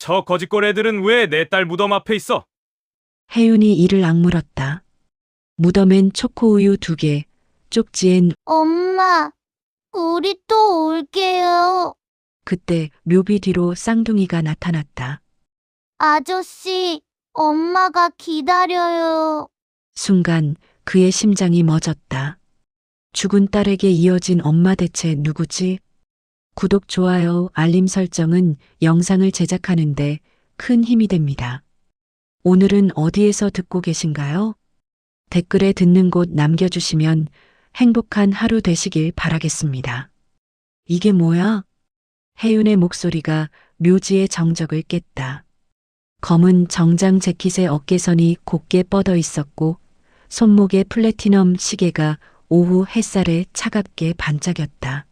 저 거짓골 애들은 왜 내 딸 무덤 앞에 있어? 혜윤이 이를 악물었다. 무덤엔 초코우유 2개, 쪽지엔 엄마, 우리 또 올게요. 그때 묘비 뒤로 쌍둥이가 나타났다. 아저씨, 엄마가 기다려요. 순간 그의 심장이 멎었다. 죽은 딸에게 이어진 엄마 대체 누구지? 구독, 좋아요, 알림 설정은 영상을 제작하는데 큰 힘이 됩니다. 오늘은 어디에서 듣고 계신가요? 댓글에 듣는 곳 남겨주시면 행복한 하루 되시길 바라겠습니다. 이게 뭐야? 혜윤의 목소리가 묘지의 정적을 깼다. 검은 정장 재킷의 어깨선이 곱게 뻗어 있었고 손목에 플래티넘 시계가 오후 햇살에 차갑게 반짝였다.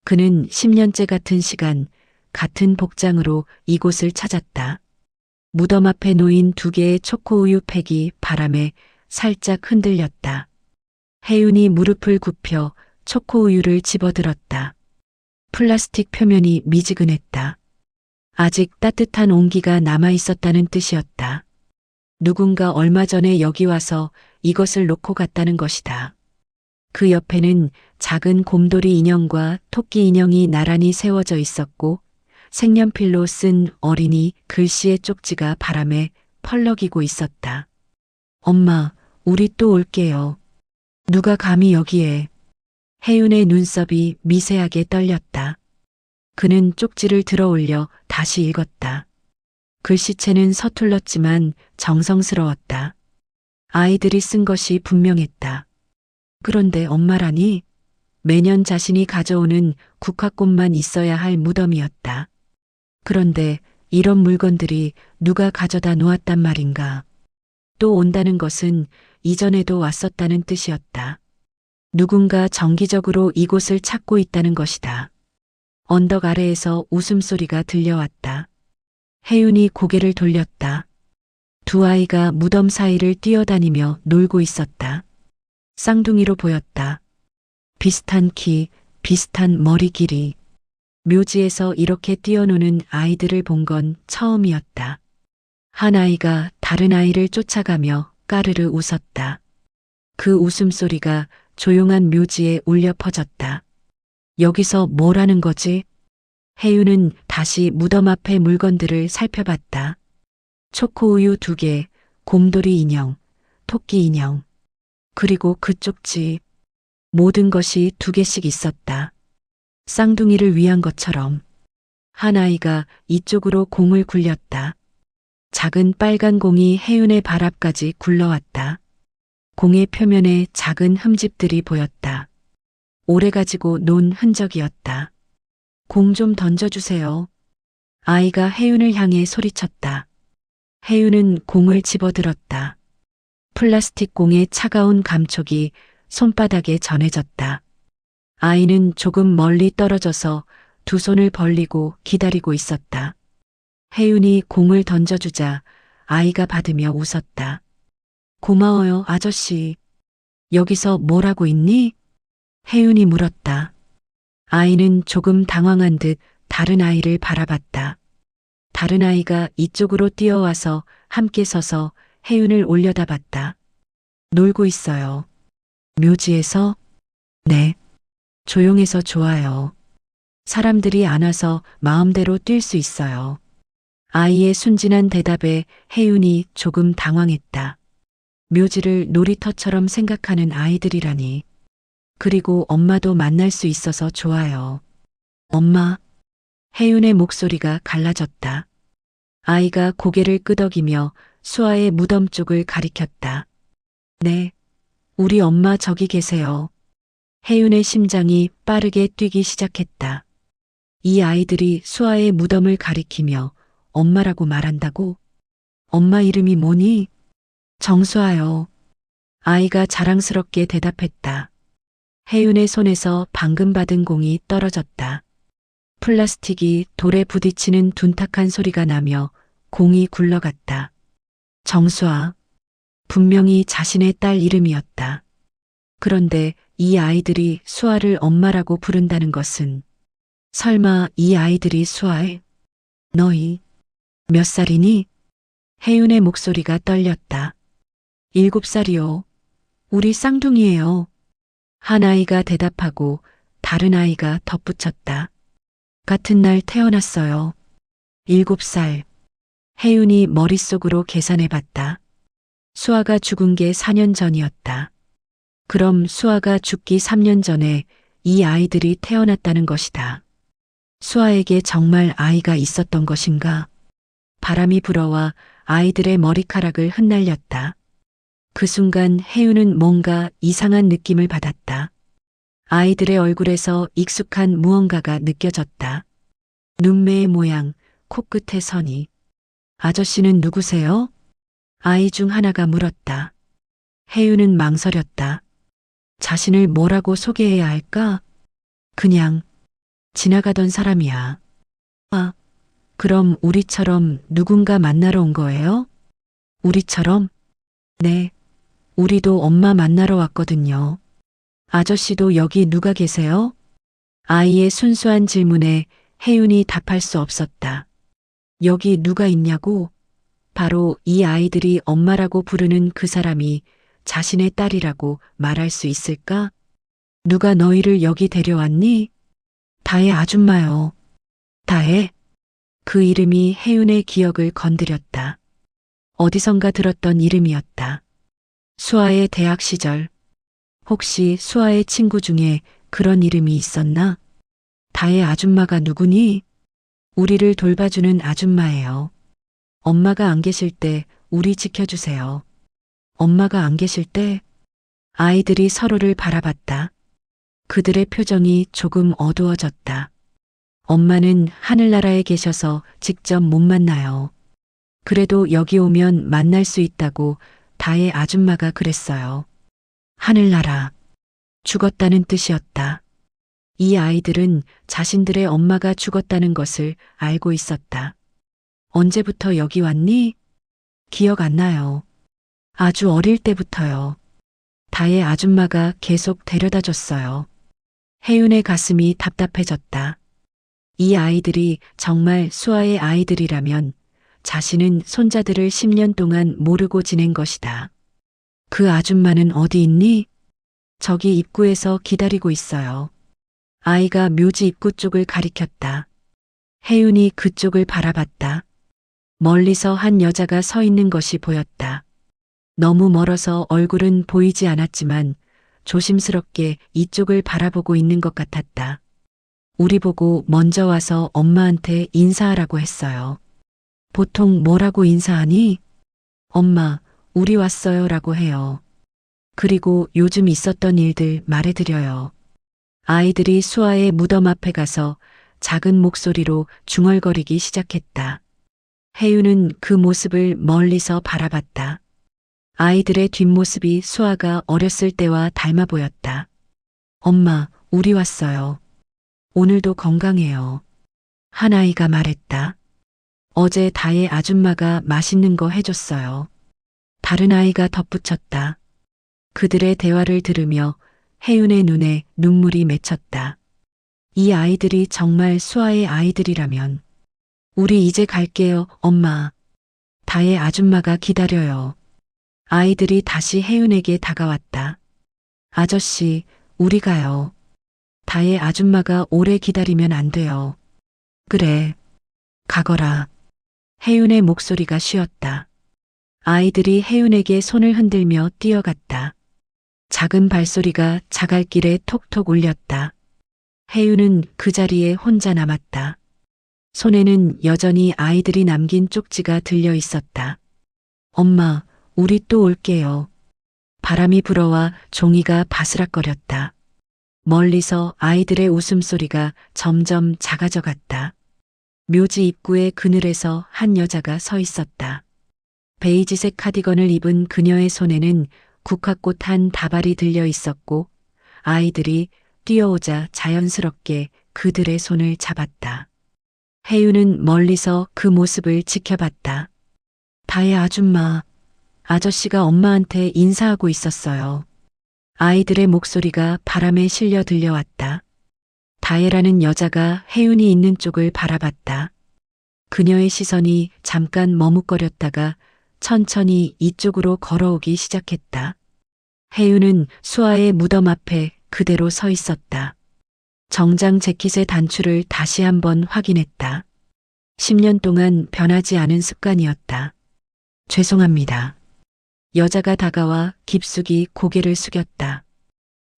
그는 10년째 같은 시간, 같은 복장으로 이곳을 찾았다. 무덤 앞에 놓인 2개의 초코우유 팩이 바람에 살짝 흔들렸다. 혜윤이 무릎을 굽혀 초코우유를 집어들었다. 플라스틱 표면이 미지근했다. 아직 따뜻한 온기가 남아 있었다는 뜻이었다. 누군가 얼마 전에 여기 와서 이것을 놓고 갔다는 것이다. 그 옆에는 작은 곰돌이 인형과 토끼 인형이 나란히 세워져 있었고 색연필로 쓴 어린이 글씨의 쪽지가 바람에 펄럭이고 있었다. 엄마, 우리 또 올게요. 누가 감히 여기에. 혜윤의 눈썹이 미세하게 떨렸다. 그는 쪽지를 들어 올려 다시 읽었다. 글씨체는 서툴렀지만 정성스러웠다. 아이들이 쓴 것이 분명했다. 그런데 엄마라니? 매년 자신이 가져오는 국화꽃만 있어야 할 무덤이었다. 그런데 이런 물건들이 누가 가져다 놓았단 말인가? 또 온다는 것은 이전에도 왔었다는 뜻이었다. 누군가 정기적으로 이곳을 찾고 있다는 것이다. 언덕 아래에서 웃음소리가 들려왔다. 혜윤이 고개를 돌렸다. 2 아이가 무덤 사이를 뛰어다니며 놀고 있었다. 쌍둥이로 보였다. 비슷한 키, 비슷한 머리 길이. 묘지에서 이렇게 뛰어노는 아이들을 본 건 처음이었다. 한 아이가 다른 아이를 쫓아가며 까르르 웃었다. 그 웃음소리가 조용한 묘지에 울려 퍼졌다. 여기서 뭘 하는 거지? 혜윤은 다시 무덤 앞의 물건들을 살펴봤다. 초코우유 2개, 곰돌이 인형, 토끼 인형, 그리고 그 쪽지. 모든 것이 2개씩 있었다. 쌍둥이를 위한 것처럼. 한 아이가 이쪽으로 공을 굴렸다. 작은 빨간 공이 혜윤의 발 앞까지 굴러왔다. 공의 표면에 작은 흠집들이 보였다. 오래 가지고 논 흔적이었다. 공 좀 던져주세요. 아이가 혜윤을 향해 소리쳤다. 혜윤은 공을 집어들었다. 플라스틱 공의 차가운 감촉이 손바닥에 전해졌다. 아이는 조금 멀리 떨어져서 2 손을 벌리고 기다리고 있었다. 혜윤이 공을 던져주자 아이가 받으며 웃었다. 고마워요, 아저씨. 여기서 뭘 하고 있니? 혜윤이 물었다. 아이는 조금 당황한 듯 다른 아이를 바라봤다. 다른 아이가 이쪽으로 뛰어와서 함께 서서 혜윤을 올려다봤다. 놀고 있어요. 묘지에서? 네. 조용해서 좋아요. 사람들이 안 와서 마음대로 뛸 수 있어요. 아이의 순진한 대답에 혜윤이 조금 당황했다. 묘지를 놀이터처럼 생각하는 아이들이라니. 그리고 엄마도 만날 수 있어서 좋아요. 엄마. 혜윤의 목소리가 갈라졌다. 아이가 고개를 끄덕이며 수아의 무덤 쪽을 가리켰다. 네. 우리 엄마 저기 계세요. 혜윤의 심장이 빠르게 뛰기 시작했다. 이 아이들이 수아의 무덤을 가리키며 엄마라고 말한다고? 엄마 이름이 뭐니? 정수아요. 아이가 자랑스럽게 대답했다. 혜윤의 손에서 방금 받은 공이 떨어졌다. 플라스틱이 돌에 부딪히는 둔탁한 소리가 나며 공이 굴러갔다. 정수아. 분명히 자신의 딸 이름이었다. 그런데 이 아이들이 수아를 엄마라고 부른다는 것은 설마 이 아이들이 수아의 너희 몇 살이니? 혜윤의 목소리가 떨렸다. 7살이요. 우리 쌍둥이예요. 한 아이가 대답하고 다른 아이가 덧붙였다. 같은 날 태어났어요. 7살. 혜윤이 머릿속으로 계산해 봤다. 수아가 죽은 게 4년 전이었다. 그럼 수아가 죽기 3년 전에 이 아이들이 태어났다는 것이다. 수아에게 정말 아이가 있었던 것인가? 바람이 불어와 아이들의 머리카락을 흩날렸다. 그 순간 혜윤은 뭔가 이상한 느낌을 받았다. 아이들의 얼굴에서 익숙한 무언가가 느껴졌다. 눈매의 모양, 코끝의 선이. 아저씨는 누구세요? 아이 중 하나가 물었다. 혜윤은 망설였다. 자신을 뭐라고 소개해야 할까? 그냥 지나가던 사람이야. 아, 그럼 우리처럼 누군가 만나러 온 거예요? 우리처럼? 네, 우리도 엄마 만나러 왔거든요. 아저씨도 여기 누가 계세요? 아이의 순수한 질문에 혜윤이 답할 수 없었다. 여기 누가 있냐고? 바로 이 아이들이 엄마라고 부르는 그 사람이 자신의 딸이라고 말할 수 있을까? 누가 너희를 여기 데려왔니? 다혜 아줌마요. 다혜? 그 이름이 혜윤의 기억을 건드렸다. 어디선가 들었던 이름이었다. 수아의 대학 시절. 혹시 수아의 친구 중에 그런 이름이 있었나? 다혜 아줌마가 누구니? 우리를 돌봐주는 아줌마예요. 엄마가 안 계실 때 우리 지켜주세요. 엄마가 안 계실 때? 아이들이 서로를 바라봤다. 그들의 표정이 조금 어두워졌다. 엄마는 하늘나라에 계셔서 직접 못 만나요. 그래도 여기 오면 만날 수 있다고 다혜 아줌마가 그랬어요. 하늘나라. 죽었다는 뜻이었다. 이 아이들은 자신들의 엄마가 죽었다는 것을 알고 있었다. 언제부터 여기 왔니? 기억 안 나요. 아주 어릴 때부터요. 다혜 아줌마가 계속 데려다 줬어요. 혜윤의 가슴이 답답해졌다. 이 아이들이 정말 수아의 아이들이라면 자신은 손자들을 10년 동안 모르고 지낸 것이다. 그 아줌마는 어디 있니? 저기 입구에서 기다리고 있어요. 아이가 묘지 입구 쪽을 가리켰다. 혜윤이 그쪽을 바라봤다. 멀리서 한 여자가 서 있는 것이 보였다. 너무 멀어서 얼굴은 보이지 않았지만 조심스럽게 이쪽을 바라보고 있는 것 같았다. 우리 보고 먼저 와서 엄마한테 인사하라고 했어요. 보통 뭐라고 인사하니? 엄마, 우리 왔어요 라고 해요. 그리고 요즘 있었던 일들 말해드려요. 아이들이 수아의 무덤 앞에 가서 작은 목소리로 중얼거리기 시작했다. 혜윤은 그 모습을 멀리서 바라봤다. 아이들의 뒷모습이 수아가 어렸을 때와 닮아 보였다. 엄마, 우리 왔어요. 오늘도 건강해요. 한 아이가 말했다. 어제 다혜 아줌마가 맛있는 거 해줬어요. 다른 아이가 덧붙였다. 그들의 대화를 들으며 혜윤의 눈에 눈물이 맺혔다. 이 아이들이 정말 수아의 아이들이라면. 우리 이제 갈게요, 엄마. 다혜 아줌마가 기다려요. 아이들이 다시 혜윤에게 다가왔다. 아저씨, 우리 가요. 다혜 아줌마가 오래 기다리면 안 돼요. 그래, 가거라. 혜윤의 목소리가 쉬었다. 아이들이 혜윤에게 손을 흔들며 뛰어갔다. 작은 발소리가 자갈길에 톡톡 울렸다. 혜윤은 그 자리에 혼자 남았다. 손에는 여전히 아이들이 남긴 쪽지가 들려 있었다. 엄마, 우리 또 올게요. 바람이 불어와 종이가 바스락거렸다. 멀리서 아이들의 웃음소리가 점점 작아져 갔다. 묘지 입구의 그늘에서 한 여자가 서 있었다. 베이지색 카디건을 입은 그녀의 손에는 국화꽃 한 다발이 들려 있었고 아이들이 뛰어오자 자연스럽게 그들의 손을 잡았다. 혜윤은 멀리서 그 모습을 지켜봤다. 다혜 아줌마, 아저씨가 엄마한테 인사하고 있었어요. 아이들의 목소리가 바람에 실려 들려왔다. 다혜라는 여자가 혜윤이 있는 쪽을 바라봤다. 그녀의 시선이 잠깐 머뭇거렸다가 천천히 이쪽으로 걸어오기 시작했다. 혜윤은 수아의 무덤 앞에 그대로 서 있었다. 정장 재킷의 단추를 다시 한번 확인했다. 10년 동안 변하지 않은 습관이었다. 죄송합니다. 여자가 다가와 깊숙이 고개를 숙였다.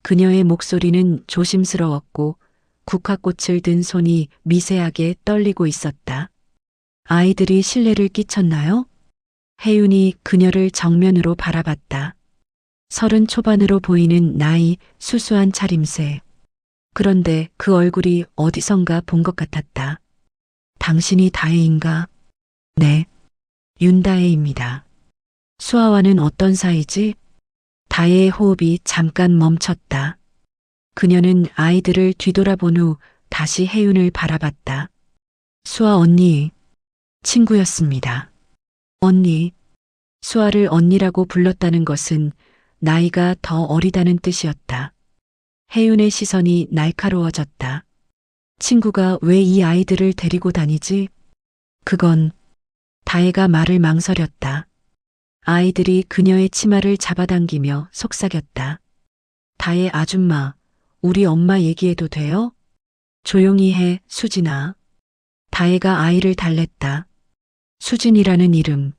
그녀의 목소리는 조심스러웠고 국화꽃을 든 손이 미세하게 떨리고 있었다. 아이들이 신뢰를 끼쳤나요? 혜윤이 그녀를 정면으로 바라봤다. 30 초반으로 보이는 나이, 수수한 차림새. 그런데 그 얼굴이 어디선가 본 것 같았다. 당신이 다혜인가? 네. 윤다혜입니다. 수아와는 어떤 사이지? 다혜의 호흡이 잠깐 멈췄다. 그녀는 아이들을 뒤돌아본 후 다시 혜윤을 바라봤다. 수아 언니, 친구였습니다. 언니, 수아를 언니라고 불렀다는 것은 나이가 더 어리다는 뜻이었다. 혜윤의 시선이 날카로워졌다. 친구가 왜 이 아이들을 데리고 다니지? 그건 다혜가 말을 망설였다. 아이들이 그녀의 치마를 잡아당기며 속삭였다. 다혜 아줌마, 우리 엄마 얘기해도 돼요? 조용히 해, 수진아. 다혜가 아이를 달랬다. 수진이라는 이름.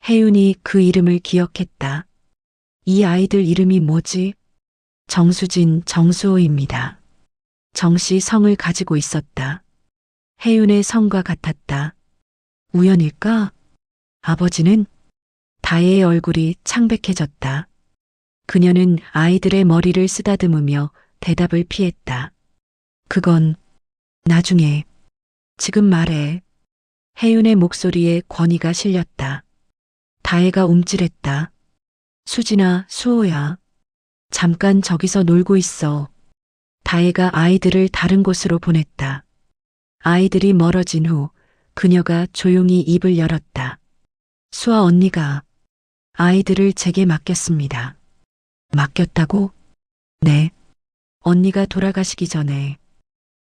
혜윤이 그 이름을 기억했다. 이 아이들 이름이 뭐지? 정수진, 정수호입니다. 정씨 성을 가지고 있었다. 혜윤의 성과 같았다. 우연일까? 아버지는? 다혜의 얼굴이 창백해졌다. 그녀는 아이들의 머리를 쓰다듬으며 대답을 피했다. 그건 나중에, 지금 말해. 혜윤의 목소리에 권위가 실렸다. 다혜가 움찔했다. 수진아, 수호야. 잠깐 저기서 놀고 있어. 다혜가 아이들을 다른 곳으로 보냈다. 아이들이 멀어진 후 그녀가 조용히 입을 열었다. 수아 언니가 아이들을 제게 맡겼습니다. 맡겼다고? 네. 언니가 돌아가시기 전에.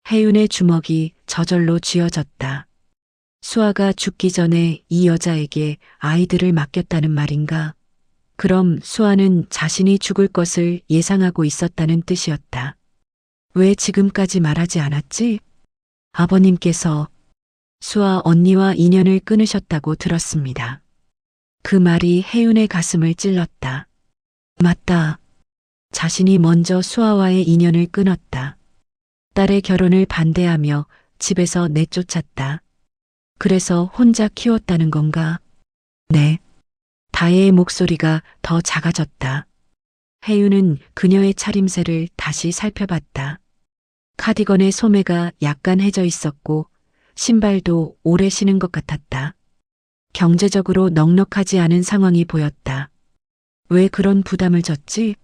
혜윤의 주먹이 저절로 쥐어졌다. 수아가 죽기 전에 이 여자에게 아이들을 맡겼다는 말인가? 그럼 수아는 자신이 죽을 것을 예상하고 있었다는 뜻이었다. 왜 지금까지 말하지 않았지? 아버님께서 수아 언니와 인연을 끊으셨다고 들었습니다. 그 말이 혜윤의 가슴을 찔렀다. 맞다. 자신이 먼저 수아와의 인연을 끊었다. 딸의 결혼을 반대하며 집에서 내쫓았다. 그래서 혼자 키웠다는 건가? 네. 다혜의 목소리가 더 작아졌다. 혜윤은 그녀의 차림새를 다시 살펴봤다. 카디건의 소매가 약간 해져 있었고 신발도 오래 신은 것 같았다. 경제적으로 넉넉하지 않은 상황이 보였다. 왜 그런 부담을 졌지?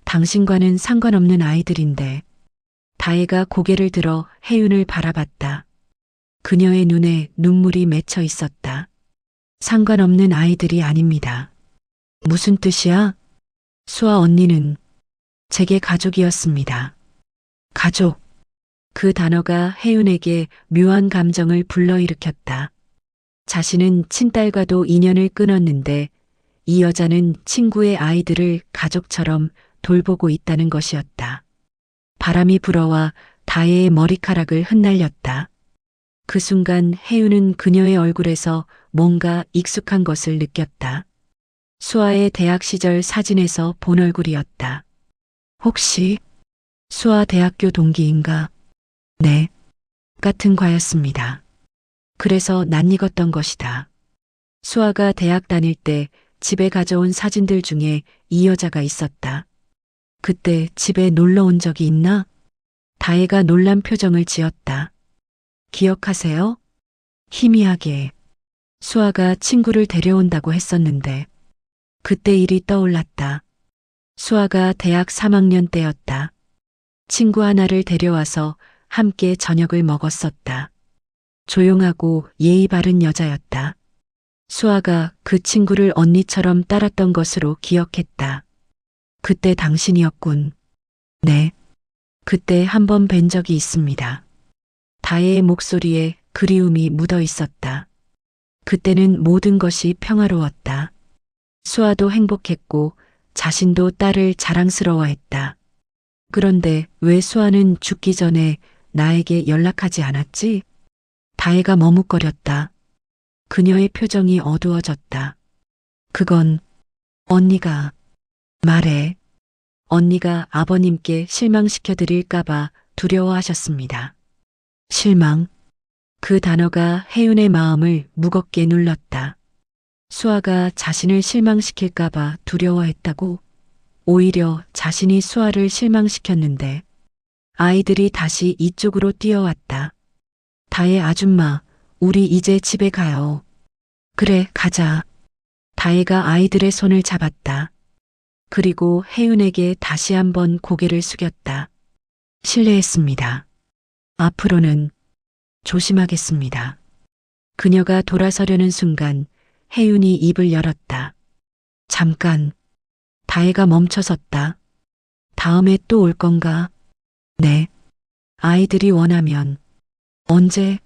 당신과는 상관없는 아이들인데. 다혜가 고개를 들어 혜윤을 바라봤다. 그녀의 눈에 눈물이 맺혀 있었다. 상관없는 아이들이 아닙니다. 무슨 뜻이야? 수아 언니는 제게 가족이었습니다. 가족. 그 단어가 혜윤에게 묘한 감정을 불러일으켰다. 자신은 친딸과도 인연을 끊었는데 이 여자는 친구의 아이들을 가족처럼 돌보고 있다는 것이었다. 바람이 불어와 다혜의 머리카락을 흩날렸다. 그 순간 혜윤은 그녀의 얼굴에서 뭔가 익숙한 것을 느꼈다. 수아의 대학 시절 사진에서 본 얼굴이었다. 혹시 수아 대학교 동기인가? 네. 같은 과였습니다. 그래서 낯익었던 것이다. 수아가 대학 다닐 때 집에 가져온 사진들 중에 이 여자가 있었다. 그때 집에 놀러 온 적이 있나? 다혜가 놀란 표정을 지었다. 기억하세요? 희미하게. 수아가 친구를 데려온다고 했었는데 그때 일이 떠올랐다. 수아가 대학 3학년 때였다. 친구 하나를 데려와서 함께 저녁을 먹었었다. 조용하고 예의 바른 여자였다. 수아가 그 친구를 언니처럼 따랐던 것으로 기억했다. 그때 당신이었군. 네. 그때 한 번 뵌 적이 있습니다. 다혜의 목소리에 그리움이 묻어 있었다. 그때는 모든 것이 평화로웠다. 수아도 행복했고 자신도 딸을 자랑스러워했다. 그런데 왜 수아는 죽기 전에 나에게 연락하지 않았지? 다혜가 머뭇거렸다. 그녀의 표정이 어두워졌다. 그건 언니가 말해. 언니가 아버님께 실망시켜드릴까봐 두려워하셨습니다. 실망. 그 단어가 혜윤의 마음을 무겁게 눌렀다. 수아가 자신을 실망시킬까봐 두려워했다고? 오히려 자신이 수아를 실망시켰는데 아이들이 다시 이쪽으로 뛰어왔다. 다혜 아줌마, 우리 이제 집에 가요. 그래, 가자. 다혜가 아이들의 손을 잡았다. 그리고 혜윤에게 다시 한번 고개를 숙였다. 실례했습니다. 앞으로는 조심하겠습니다. 그녀가 돌아서려는 순간 혜윤이 입을 열었다. 잠깐. 다혜가 멈춰섰다. 다음에 또 올 건가? 네. 아이들이 원하면. 언제?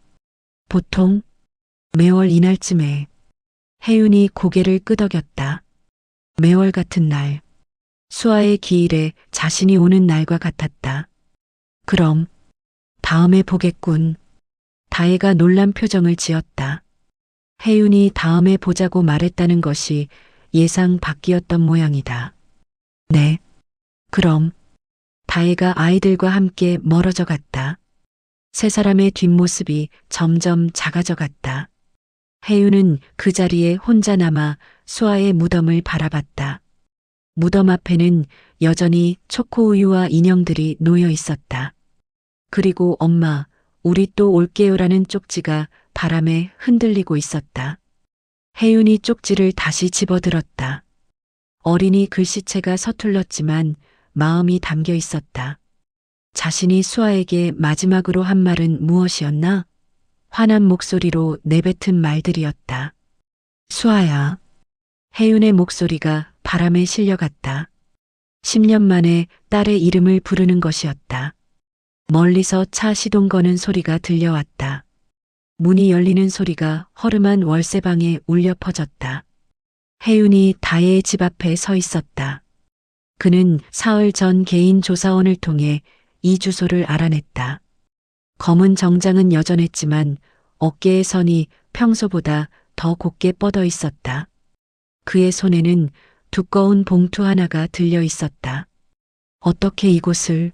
보통? 매월 이날쯤에. 혜윤이 고개를 끄덕였다. 매월 같은 날. 수아의 기일에 자신이 오는 날과 같았다. 그럼 다음에 보겠군. 다혜가 놀란 표정을 지었다. 혜윤이 다음에 보자고 말했다는 것이 예상 밖이었던 모양이다. 네. 그럼. 다혜가 아이들과 함께 멀어져 갔다. 세 사람의 뒷모습이 점점 작아져 갔다. 혜윤은 그 자리에 혼자 남아 수아의 무덤을 바라봤다. 무덤 앞에는 여전히 초코우유와 인형들이 놓여 있었다. 그리고 엄마, 우리 또 올게요라는 쪽지가 바람에 흔들리고 있었다. 혜윤이 쪽지를 다시 집어들었다. 어린이 글씨체가 서툴렀지만 마음이 담겨 있었다. 자신이 수아에게 마지막으로 한 말은 무엇이었나? 화난 목소리로 내뱉은 말들이었다. 수아야. 혜윤의 목소리가 바람에 실려갔다. 10년 만에 딸의 이름을 부르는 것이었다. 멀리서 차 시동 거는 소리가 들려왔다. 문이 열리는 소리가 허름한 월세방에 울려 퍼졌다. 혜윤이 다혜의 집 앞에 서 있었다. 그는 사흘 전 개인 조사원을 통해 이 주소를 알아냈다. 검은 정장은 여전했지만 어깨의 선이 평소보다 더 곱게 뻗어 있었다. 그의 손에는 두꺼운 봉투 하나가 들려 있었다. 어떻게 이곳을?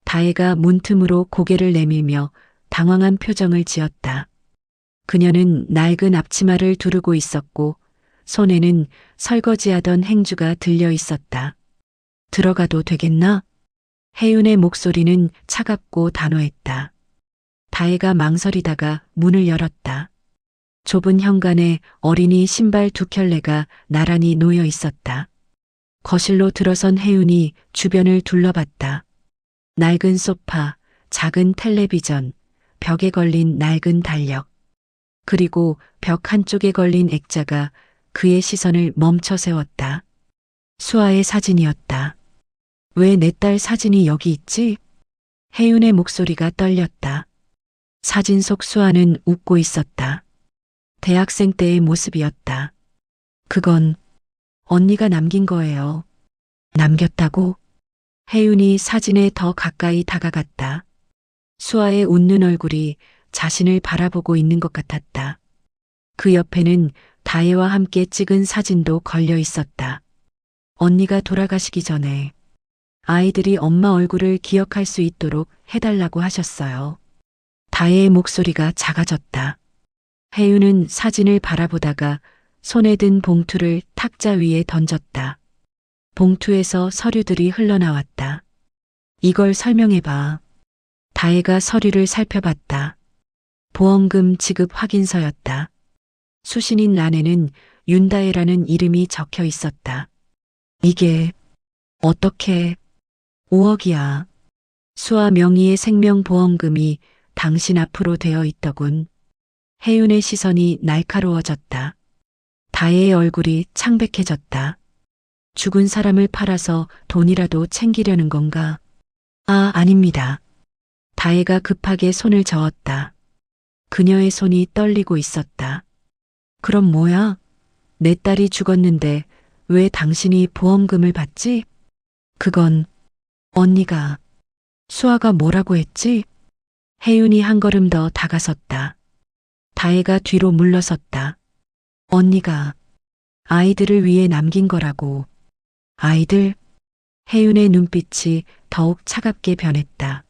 다혜가 문틈으로 고개를 내밀며 당황한 표정을 지었다. 그녀는 낡은 앞치마를 두르고 있었고 손에는 설거지하던 행주가 들려 있었다. 들어가도 되겠나? 혜윤의 목소리는 차갑고 단호했다. 다혜가 망설이다가 문을 열었다. 좁은 현관에 어린이 신발 두 켤레가 나란히 놓여 있었다. 거실로 들어선 혜윤이 주변을 둘러봤다. 낡은 소파, 작은 텔레비전, 벽에 걸린 낡은 달력, 그리고 벽 한쪽에 걸린 액자가 그의 시선을 멈춰 세웠다. 수아의 사진이었다. 왜 내 딸 사진이 여기 있지? 혜윤의 목소리가 떨렸다. 사진 속 수아는 웃고 있었다. 대학생 때의 모습이었다. 그건 언니가 남긴 거예요. 남겼다고? 혜윤이 사진에 더 가까이 다가갔다. 수아의 웃는 얼굴이 자신을 바라보고 있는 것 같았다. 그 옆에는 다혜와 함께 찍은 사진도 걸려 있었다. 언니가 돌아가시기 전에 아이들이 엄마 얼굴을 기억할 수 있도록 해달라고 하셨어요. 다혜의 목소리가 작아졌다. 혜윤은 사진을 바라보다가 손에 든 봉투를 탁자 위에 던졌다. 봉투에서 서류들이 흘러나왔다. 이걸 설명해봐. 다혜가 서류를 살펴봤다. 보험금 지급 확인서였다. 수신인 란에는 윤다혜라는 이름이 적혀 있었다. 이게 어떻게 5억이야. 수아 명의의 생명보험금이 당신 앞으로 되어 있더군. 혜윤의 시선이 날카로워졌다. 다혜의 얼굴이 창백해졌다. 죽은 사람을 팔아서 돈이라도 챙기려는 건가? 아, 아닙니다. 다혜가 급하게 손을 저었다. 그녀의 손이 떨리고 있었다. 그럼 뭐야? 내 딸이 죽었는데 왜 당신이 보험금을 받지? 그건 언니가. 수아가 뭐라고 했지? 혜윤이 한 걸음 더 다가섰다. 다혜가 뒤로 물러섰다. 언니가 아이들을 위해 남긴 거라고. 아이들? 혜윤의 눈빛이 더욱 차갑게 변했다.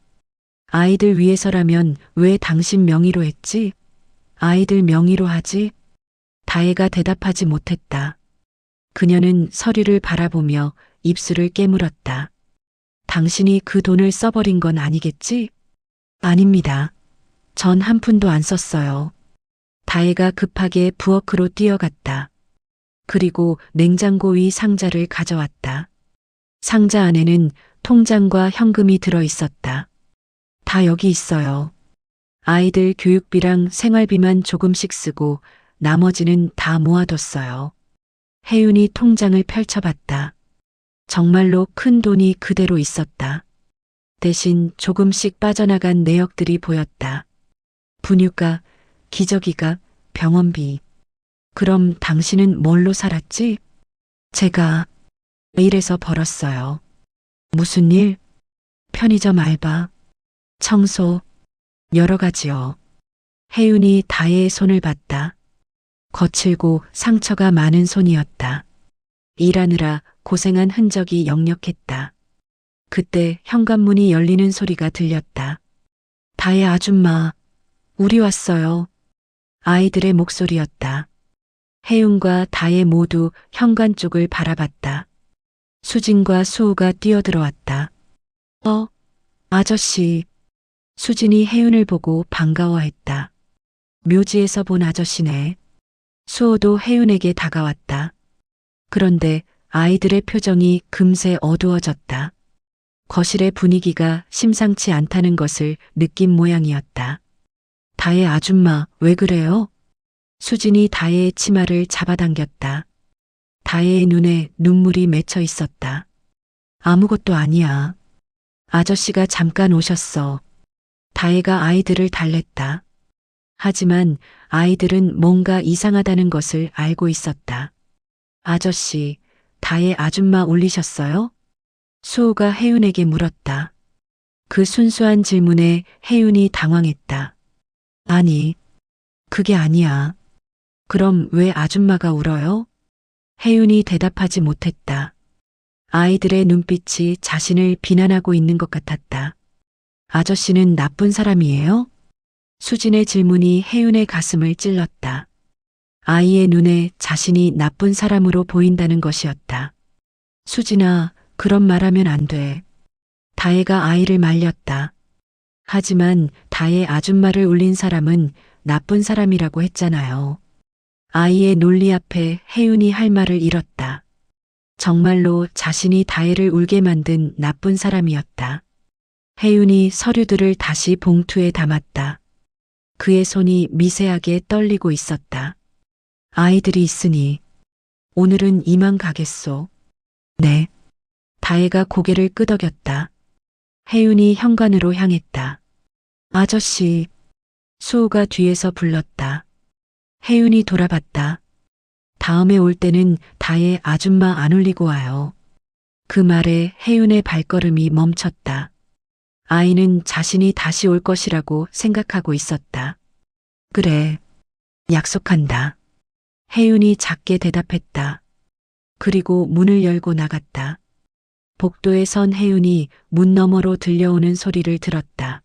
아이들 위해서라면 왜 당신 명의로 했지? 아이들 명의로 하지? 다혜가 대답하지 못했다. 그녀는 서류를 바라보며 입술을 깨물었다. 당신이 그 돈을 써버린 건 아니겠지? 아닙니다. 전 한 푼도 안 썼어요. 다혜가 급하게 부엌으로 뛰어갔다. 그리고 냉장고 위 상자를 가져왔다. 상자 안에는 통장과 현금이 들어 있었다. 다 여기 있어요. 아이들 교육비랑 생활비만 조금씩 쓰고 나머지는 다 모아뒀어요. 혜윤이 통장을 펼쳐봤다. 정말로 큰 돈이 그대로 있었다. 대신 조금씩 빠져나간 내역들이 보였다. 분유가, 기저귀가, 병원비. 그럼 당신은 뭘로 살았지? 제가 일해서 벌었어요. 무슨 일? 편의점 알바, 청소, 여러 가지요. 혜윤이 다혜의 손을 봤다. 거칠고 상처가 많은 손이었다. 일하느라 고생한 흔적이 역력했다. 그때 현관문이 열리는 소리가 들렸다. 다혜 아줌마, 우리 왔어요. 아이들의 목소리였다. 혜윤과 다혜 모두 현관 쪽을 바라봤다. 수진과 수호가 뛰어들어왔다. 아저씨. 수진이 혜윤을 보고 반가워했다. 묘지에서 본 아저씨네. 수호도 혜윤에게 다가왔다. 그런데 아이들의 표정이 금세 어두워졌다. 거실의 분위기가 심상치 않다는 것을 느낀 모양이었다. 다혜 아줌마, 왜 그래요? 수진이 다혜의 치마를 잡아당겼다. 다혜의 눈에 눈물이 맺혀 있었다. 아무것도 아니야. 아저씨가 잠깐 오셨어. 다혜가 아이들을 달랬다. 하지만 아이들은 뭔가 이상하다는 것을 알고 있었다. 아저씨, 다혜 아줌마 울리셨어요? 수호가 혜윤에게 물었다. 그 순수한 질문에 혜윤이 당황했다. 아니, 그게 아니야. 그럼 왜 아줌마가 울어요? 혜윤이 대답하지 못했다. 아이들의 눈빛이 자신을 비난하고 있는 것 같았다. 아저씨는 나쁜 사람이에요? 수진의 질문이 혜윤의 가슴을 찔렀다. 아이의 눈에 자신이 나쁜 사람으로 보인다는 것이었다. 수진아, 그런 말하면 안 돼. 다혜가 아이를 말렸다. 하지만 다혜 아줌마를 울린 사람은 나쁜 사람이라고 했잖아요. 아이의 논리 앞에 혜윤이 할 말을 잃었다. 정말로 자신이 다혜를 울게 만든 나쁜 사람이었다. 혜윤이 서류들을 다시 봉투에 담았다. 그의 손이 미세하게 떨리고 있었다. 아이들이 있으니 오늘은 이만 가겠소. 네. 다혜가 고개를 끄덕였다. 혜윤이 현관으로 향했다. 아저씨. 수호가 뒤에서 불렀다. 혜윤이 돌아봤다. 다음에 올 때는 다혜 아줌마 안 울리고 와요. 그 말에 혜윤의 발걸음이 멈췄다. 아이는 자신이 다시 올 것이라고 생각하고 있었다. 그래, 약속한다. 혜윤이 작게 대답했다. 그리고 문을 열고 나갔다. 복도에 선 혜윤이 문 너머로 들려오는 소리를 들었다.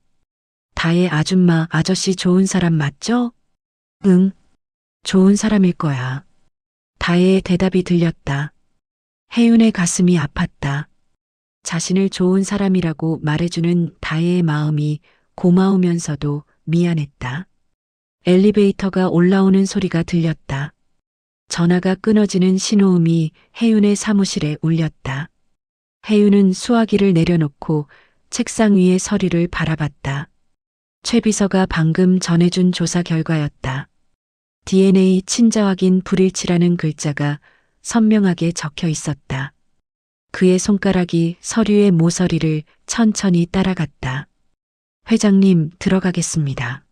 다혜 아줌마, 아저씨 좋은 사람 맞죠? 응, 좋은 사람일 거야. 다혜의 대답이 들렸다. 혜윤의 가슴이 아팠다. 자신을 좋은 사람이라고 말해주는 다혜의 마음이 고마우면서도 미안했다. 엘리베이터가 올라오는 소리가 들렸다. 전화가 끊어지는 신호음이 혜윤의 사무실에 울렸다. 혜윤은 수화기를 내려놓고 책상 위의 서류를 바라봤다. 최 비서가 방금 전해준 조사 결과였다. DNA 친자 확인 불일치라는 글자가 선명하게 적혀 있었다. 그의 손가락이 서류의 모서리를 천천히 따라갔다. 회장님, 들어가겠습니다.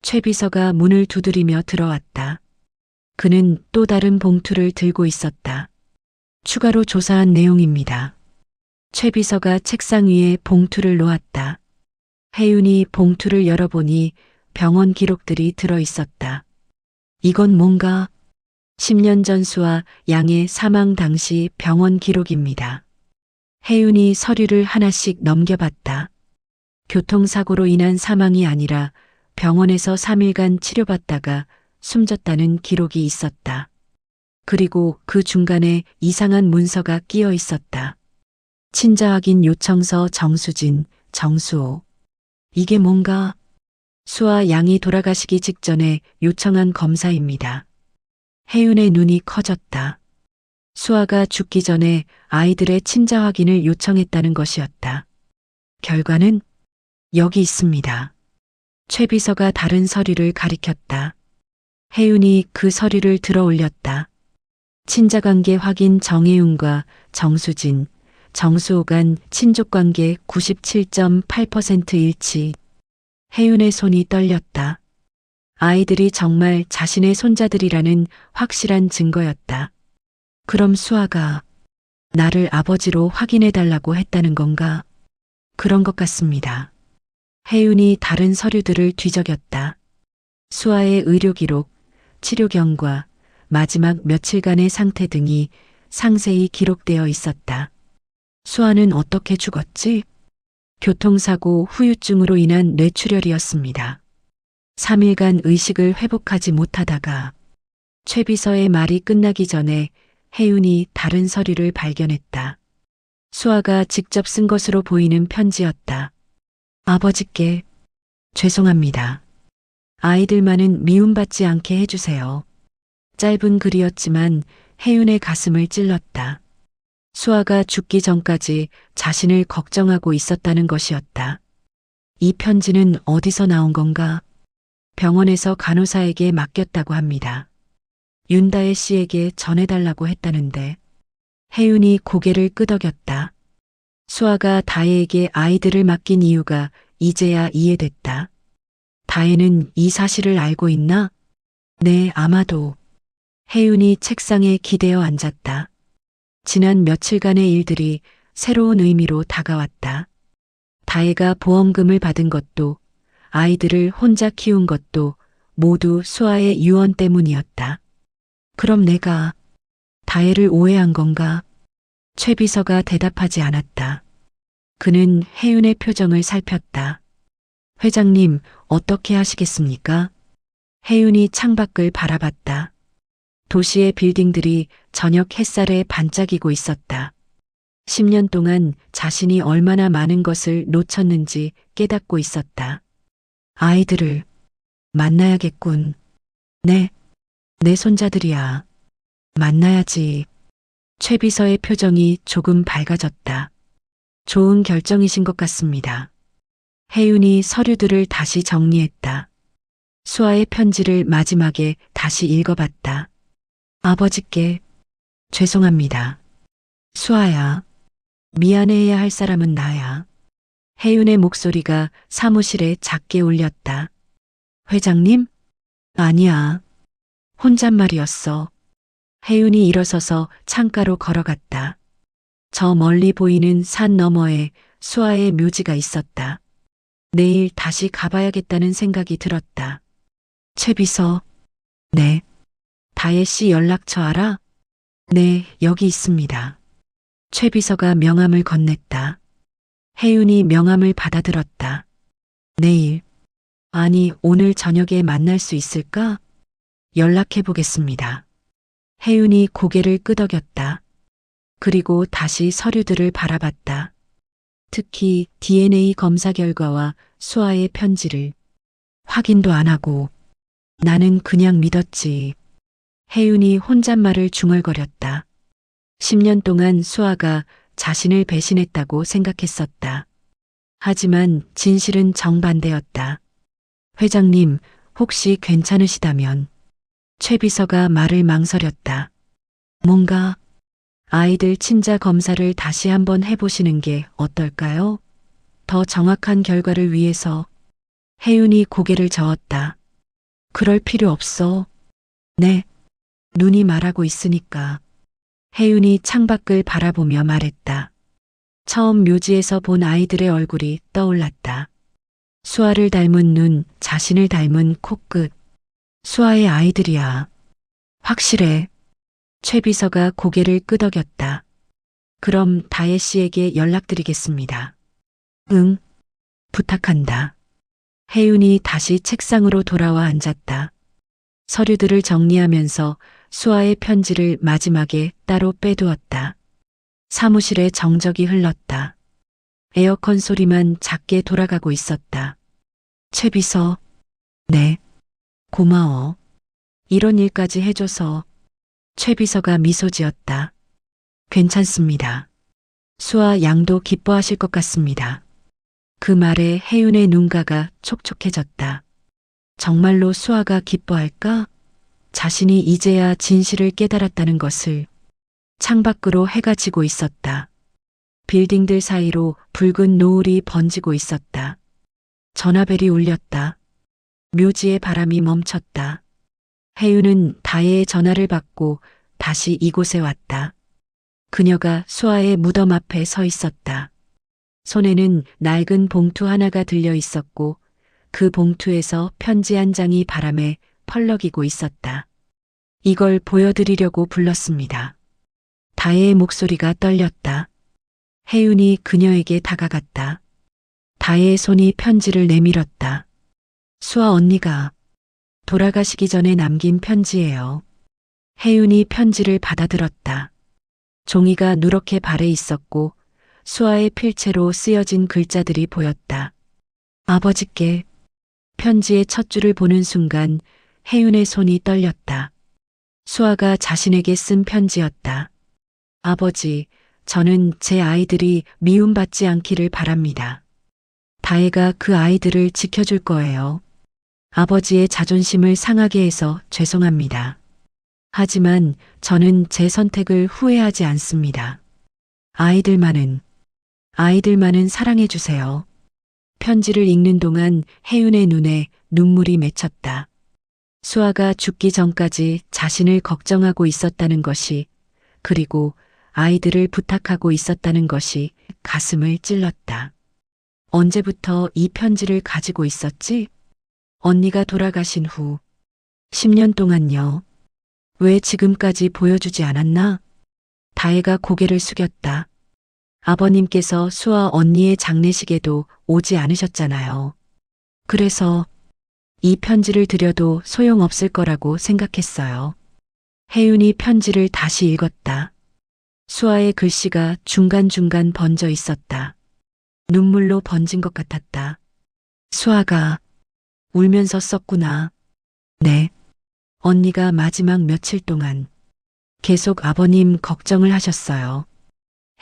최 비서가 문을 두드리며 들어왔다. 그는 또 다른 봉투를 들고 있었다. 추가로 조사한 내용입니다. 최 비서가 책상 위에 봉투를 놓았다. 혜윤이 봉투를 열어보니 병원 기록들이 들어 있었다. 이건 뭔가? 10년 전 수아 양의 사망 당시 병원 기록입니다. 혜윤이 서류를 하나씩 넘겨봤다. 교통사고로 인한 사망이 아니라 병원에서 3일간 치료받다가 숨졌다는 기록이 있었다. 그리고 그 중간에 이상한 문서가 끼어 있었다. 친자 확인 요청서 정수진, 정수호. 이게 뭔가? 수아 양이 돌아가시기 직전에 요청한 검사입니다. 혜윤의 눈이 커졌다. 수아가 죽기 전에 아이들의 친자 확인을 요청했다는 것이었다. 결과는 여기 있습니다. 최 비서가 다른 서류를 가리켰다. 혜윤이 그 서류를 들어 올렸다. 친자관계 확인 정혜윤과 정수진, 정수호 간 친족관계 97.8% 일치. 혜윤의 손이 떨렸다. 아이들이 정말 자신의 손자들이라는 확실한 증거였다. 그럼 수아가 나를 아버지로 확인해달라고 했다는 건가? 그런 것 같습니다. 혜윤이 다른 서류들을 뒤적였다. 수아의 의료 기록, 치료 경과, 마지막 며칠간의 상태 등이 상세히 기록되어 있었다. 수아는 어떻게 죽었지? 교통사고 후유증으로 인한 뇌출혈이었습니다. 3일간 의식을 회복하지 못하다가 최 비서의 말이 끝나기 전에 혜윤이 다른 서류를 발견했다. 수아가 직접 쓴 것으로 보이는 편지였다. 아버지께 죄송합니다. 아이들만은 미움받지 않게 해주세요. 짧은 글이었지만 혜윤의 가슴을 찔렀다. 수아가 죽기 전까지 자신을 걱정하고 있었다는 것이었다. 이 편지는 어디서 나온 건가? 병원에서 간호사에게 맡겼다고 합니다. 윤다혜 씨에게 전해달라고 했다는데. 혜윤이 고개를 끄덕였다. 수아가 다혜에게 아이들을 맡긴 이유가 이제야 이해됐다. 다혜는 이 사실을 알고 있나? 네, 아마도. 혜윤이 책상에 기대어 앉았다. 지난 며칠간의 일들이 새로운 의미로 다가왔다. 다혜가 보험금을 받은 것도, 아이들을 혼자 키운 것도 모두 수아의 유언 때문이었다. 그럼 내가 다혜를 오해한 건가? 최 비서가 대답하지 않았다. 그는 혜윤의 표정을 살폈다. 회장님, 어떻게 하시겠습니까? 혜윤이 창밖을 바라봤다. 도시의 빌딩들이 저녁 햇살에 반짝이고 있었다. 10년 동안 자신이 얼마나 많은 것을 놓쳤는지 깨닫고 있었다. 아이들을 만나야겠군. 네, 내 손자들이야. 만나야지. 최 비서의 표정이 조금 밝아졌다. 좋은 결정이신 것 같습니다. 혜윤이 서류들을 다시 정리했다. 수아의 편지를 마지막에 다시 읽어봤다. 아버지께 죄송합니다. 수아야, 미안해해야 할 사람은 나야. 혜윤의 목소리가 사무실에 작게 울렸다. 회장님? 아니야. 혼잣말이었어. 혜윤이 일어서서 창가로 걸어갔다. 저 멀리 보이는 산 너머에 수아의 묘지가 있었다. 내일 다시 가봐야겠다는 생각이 들었다. 최 비서. 네. 다혜 씨 연락처 알아? 네, 여기 있습니다. 최 비서가 명함을 건넸다. 혜윤이 명함을 받아들었다. 내일, 아니 오늘 저녁에 만날 수 있을까? 연락해 보겠습니다. 혜윤이 고개를 끄덕였다. 그리고 다시 서류들을 바라봤다. 특히 DNA 검사 결과와 수아의 편지를 확인도 안 하고 나는 그냥 믿었지. 혜윤이 혼잣말을 중얼거렸다. 10년 동안 수아가 자신을 배신했다고 생각했었다. 하지만 진실은 정반대였다. 회장님, 혹시 괜찮으시다면. 최 비서가 말을 망설였다. 뭔가 아이들 친자 검사를 다시 한번 해보시는 게 어떨까요? 더 정확한 결과를 위해서. 혜윤이 고개를 저었다. 그럴 필요 없어. 네. 눈이 말하고 있으니까. 혜윤이 창밖을 바라보며 말했다. 처음 묘지에서 본 아이들의 얼굴이 떠올랐다. 수아를 닮은 눈, 자신을 닮은 코끝. 수아의 아이들이야. 확실해. 최 비서가 고개를 끄덕였다. 그럼 다혜 씨에게 연락드리겠습니다. 응. 부탁한다. 혜윤이 다시 책상으로 돌아와 앉았다. 서류들을 정리하면서 수아의 편지를 마지막에 따로 빼두었다. 사무실에 정적이 흘렀다. 에어컨 소리만 작게 돌아가고 있었다. 최 비서. 네. 고마워. 이런 일까지 해줘서. 최 비서가 미소 지었다. 괜찮습니다. 수아 양도 기뻐하실 것 같습니다. 그 말에 혜윤의 눈가가 촉촉해졌다. 정말로 수아가 기뻐할까? 자신이 이제야 진실을 깨달았다는 것을. 창밖으로 해가 지고 있었다. 빌딩들 사이로 붉은 노을이 번지고 있었다. 전화벨이 울렸다. 묘지의 바람이 멈췄다. 혜윤은 다혜의 전화를 받고 다시 이곳에 왔다. 그녀가 수아의 무덤 앞에 서 있었다. 손에는 낡은 봉투 하나가 들려 있었고 그 봉투에서 편지 한 장이 바람에 펄럭이고 있었다. 이걸 보여드리려고 불렀습니다. 다혜의 목소리가 떨렸다. 혜윤이 그녀에게 다가갔다. 다혜의 손이 편지를 내밀었다. 수아 언니가 돌아가시기 전에 남긴 편지예요. 혜윤이 편지를 받아들었다. 종이가 누렇게 발해 있었고 수아의 필체로 쓰여진 글자들이 보였다. 아버지께. 편지의 첫 줄을 보는 순간 혜윤의 손이 떨렸다. 수아가 자신에게 쓴 편지였다. 아버지, 저는 제 아이들이 미움받지 않기를 바랍니다. 다혜가 그 아이들을 지켜줄 거예요. 아버지의 자존심을 상하게 해서 죄송합니다. 하지만 저는 제 선택을 후회하지 않습니다. 아이들만은 사랑해주세요. 편지를 읽는 동안 혜윤의 눈에 눈물이 맺혔다. 수아가 죽기 전까지 자신을 걱정하고 있었다는 것이, 그리고 아이들을 부탁하고 있었다는 것이 가슴을 찔렀다. 언제부터 이 편지를 가지고 있었지? 언니가 돌아가신 후 10년 동안요. 왜 지금까지 보여주지 않았나? 다혜가 고개를 숙였다. 아버님께서 수아 언니의 장례식에도 오지 않으셨잖아요. 그래서 이 편지를 드려도 소용없을 거라고 생각했어요. 혜윤이 편지를 다시 읽었다. 수아의 글씨가 중간중간 번져 있었다. 눈물로 번진 것 같았다. 수아가 울면서 썼구나. 네. 언니가 마지막 며칠 동안 계속 아버님 걱정을 하셨어요.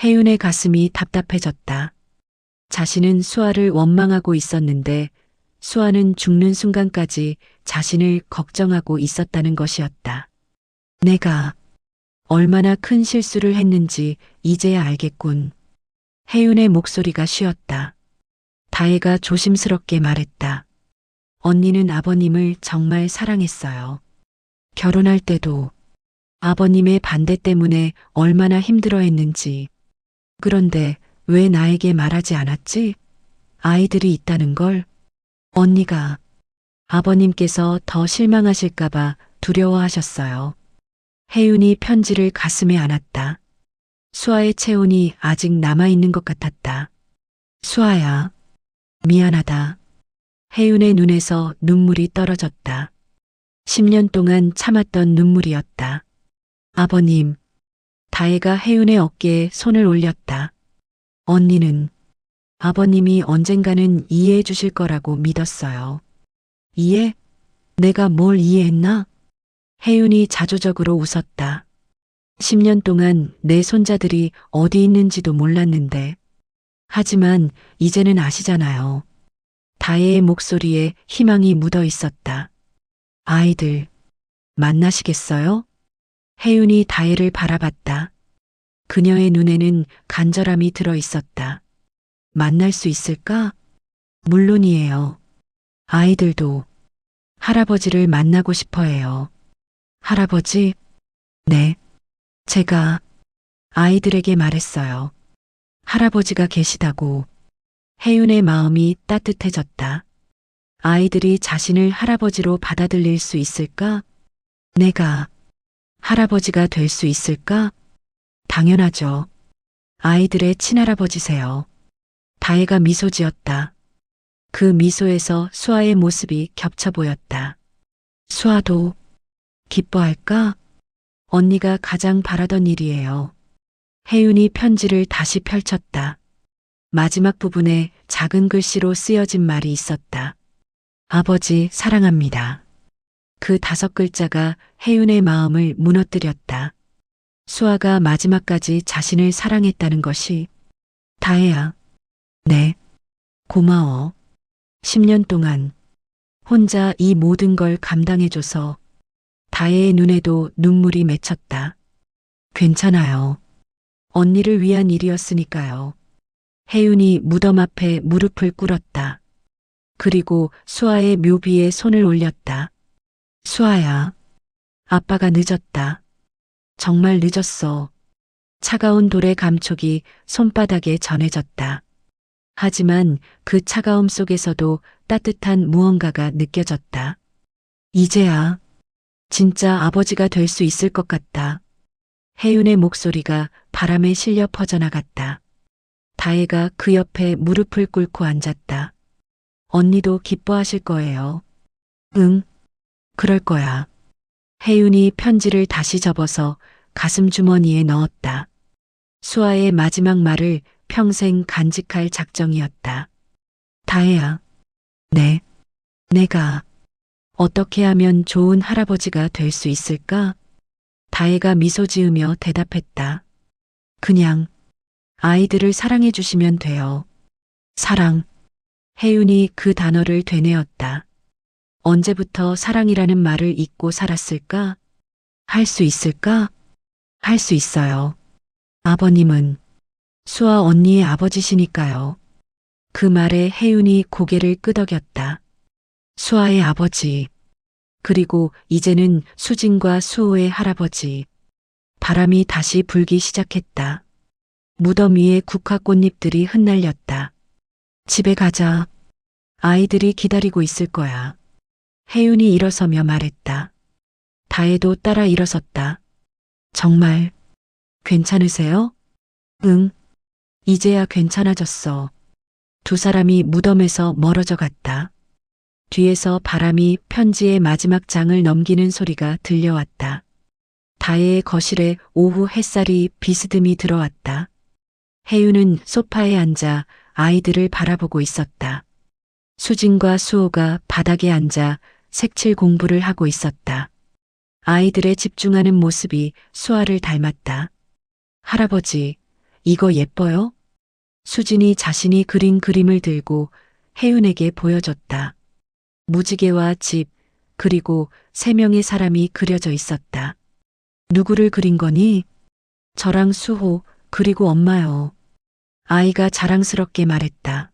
혜윤의 가슴이 답답해졌다. 자신은 수아를 원망하고 있었는데 수아는 죽는 순간까지 자신을 걱정하고 있었다는 것이었다. 내가 얼마나 큰 실수를 했는지 이제야 알겠군. 혜윤의 목소리가 쉬었다. 다혜가 조심스럽게 말했다. 언니는 아버님을 정말 사랑했어요. 결혼할 때도 아버님의 반대 때문에 얼마나 힘들어했는지. 그런데 왜 나에게 말하지 않았지? 아이들이 있다는 걸. 언니가 아버님께서 더 실망하실까봐 두려워하셨어요. 혜윤이 편지를 가슴에 안았다. 수아의 체온이 아직 남아있는 것 같았다. 수아야, 미안하다. 혜윤의 눈에서 눈물이 떨어졌다. 10년 동안 참았던 눈물이었다. 아버님. 다혜가 혜윤의 어깨에 손을 올렸다. 언니는 아버님이 언젠가는 이해해 주실 거라고 믿었어요. 이해? 내가 뭘 이해했나? 혜윤이 자조적으로 웃었다. 10년 동안 내 손자들이 어디 있는지도 몰랐는데. 하지만 이제는 아시잖아요. 다혜의 목소리에 희망이 묻어 있었다. 아이들, 만나시겠어요? 혜윤이 다혜를 바라봤다. 그녀의 눈에는 간절함이 들어 있었다. 만날 수 있을까? 물론이에요. 아이들도 할아버지를 만나고 싶어 해요. 할아버지? 네. 제가 아이들에게 말했어요. 할아버지가 계시다고. 혜윤의 마음이 따뜻해졌다. 아이들이 자신을 할아버지로 받아들일 수 있을까? 내가 할아버지가 될 수 있을까? 당연하죠. 아이들의 친할아버지세요. 다혜가 미소 지었다. 그 미소에서 수아의 모습이 겹쳐 보였다. 수아도 기뻐할까? 언니가 가장 바라던 일이에요. 혜윤이 편지를 다시 펼쳤다. 마지막 부분에 작은 글씨로 쓰여진 말이 있었다. 아버지 사랑합니다. 그 5글자가 혜윤의 마음을 무너뜨렸다. 수아가 마지막까지 자신을 사랑했다는 것이. 다혜야. 네. 고마워. 10년 동안 혼자 이 모든 걸 감당해줘서. 다혜의 눈에도 눈물이 맺혔다. 괜찮아요. 언니를 위한 일이었으니까요. 혜윤이 무덤 앞에 무릎을 꿇었다. 그리고 수아의 묘비에 손을 올렸다. 수아야. 아빠가 늦었다. 정말 늦었어. 차가운 돌의 감촉이 손바닥에 전해졌다. 하지만 그 차가움 속에서도 따뜻한 무언가가 느껴졌다. 이제야 진짜 아버지가 될 수 있을 것 같다. 혜윤의 목소리가 바람에 실려 퍼져나갔다. 다혜가 그 옆에 무릎을 꿇고 앉았다. 언니도 기뻐하실 거예요. 응, 그럴 거야. 혜윤이 편지를 다시 접어서 가슴 주머니에 넣었다. 수아의 마지막 말을 평생 간직할 작정이었다. 다혜야. 네. 내가 어떻게 하면 좋은 할아버지가 될 수 있을까? 다혜가 미소 지으며 대답했다. 그냥 아이들을 사랑해 주시면 돼요. 사랑. 혜윤이 그 단어를 되뇌었다. 언제부터 사랑이라는 말을 잊고 살았을까? 할 수 있을까? 할 수 있어요. 아버님은 수아 언니의 아버지시니까요. 그 말에 혜윤이 고개를 끄덕였다. 수아의 아버지. 그리고 이제는 수진과 수호의 할아버지. 바람이 다시 불기 시작했다. 무덤 위에 국화꽃잎들이 흩날렸다. 집에 가자. 아이들이 기다리고 있을 거야. 혜윤이 일어서며 말했다. 다혜도 따라 일어섰다. 정말 괜찮으세요? 응. 이제야 괜찮아졌어. 두 사람이 무덤에서 멀어져 갔다. 뒤에서 바람이 편지의 마지막 장을 넘기는 소리가 들려왔다. 다혜의 거실에 오후 햇살이 비스듬히 들어왔다. 혜윤은 소파에 앉아 아이들을 바라보고 있었다. 수진과 수호가 바닥에 앉아 색칠 공부를 하고 있었다. 아이들의 집중하는 모습이 수아를 닮았다. 할아버지, 이거 예뻐요? 수진이 자신이 그린 그림을 들고 혜윤에게 보여줬다. 무지개와 집, 그리고 3명의 사람이 그려져 있었다. 누구를 그린 거니? 저랑 수호, 그리고 엄마요. 아이가 자랑스럽게 말했다.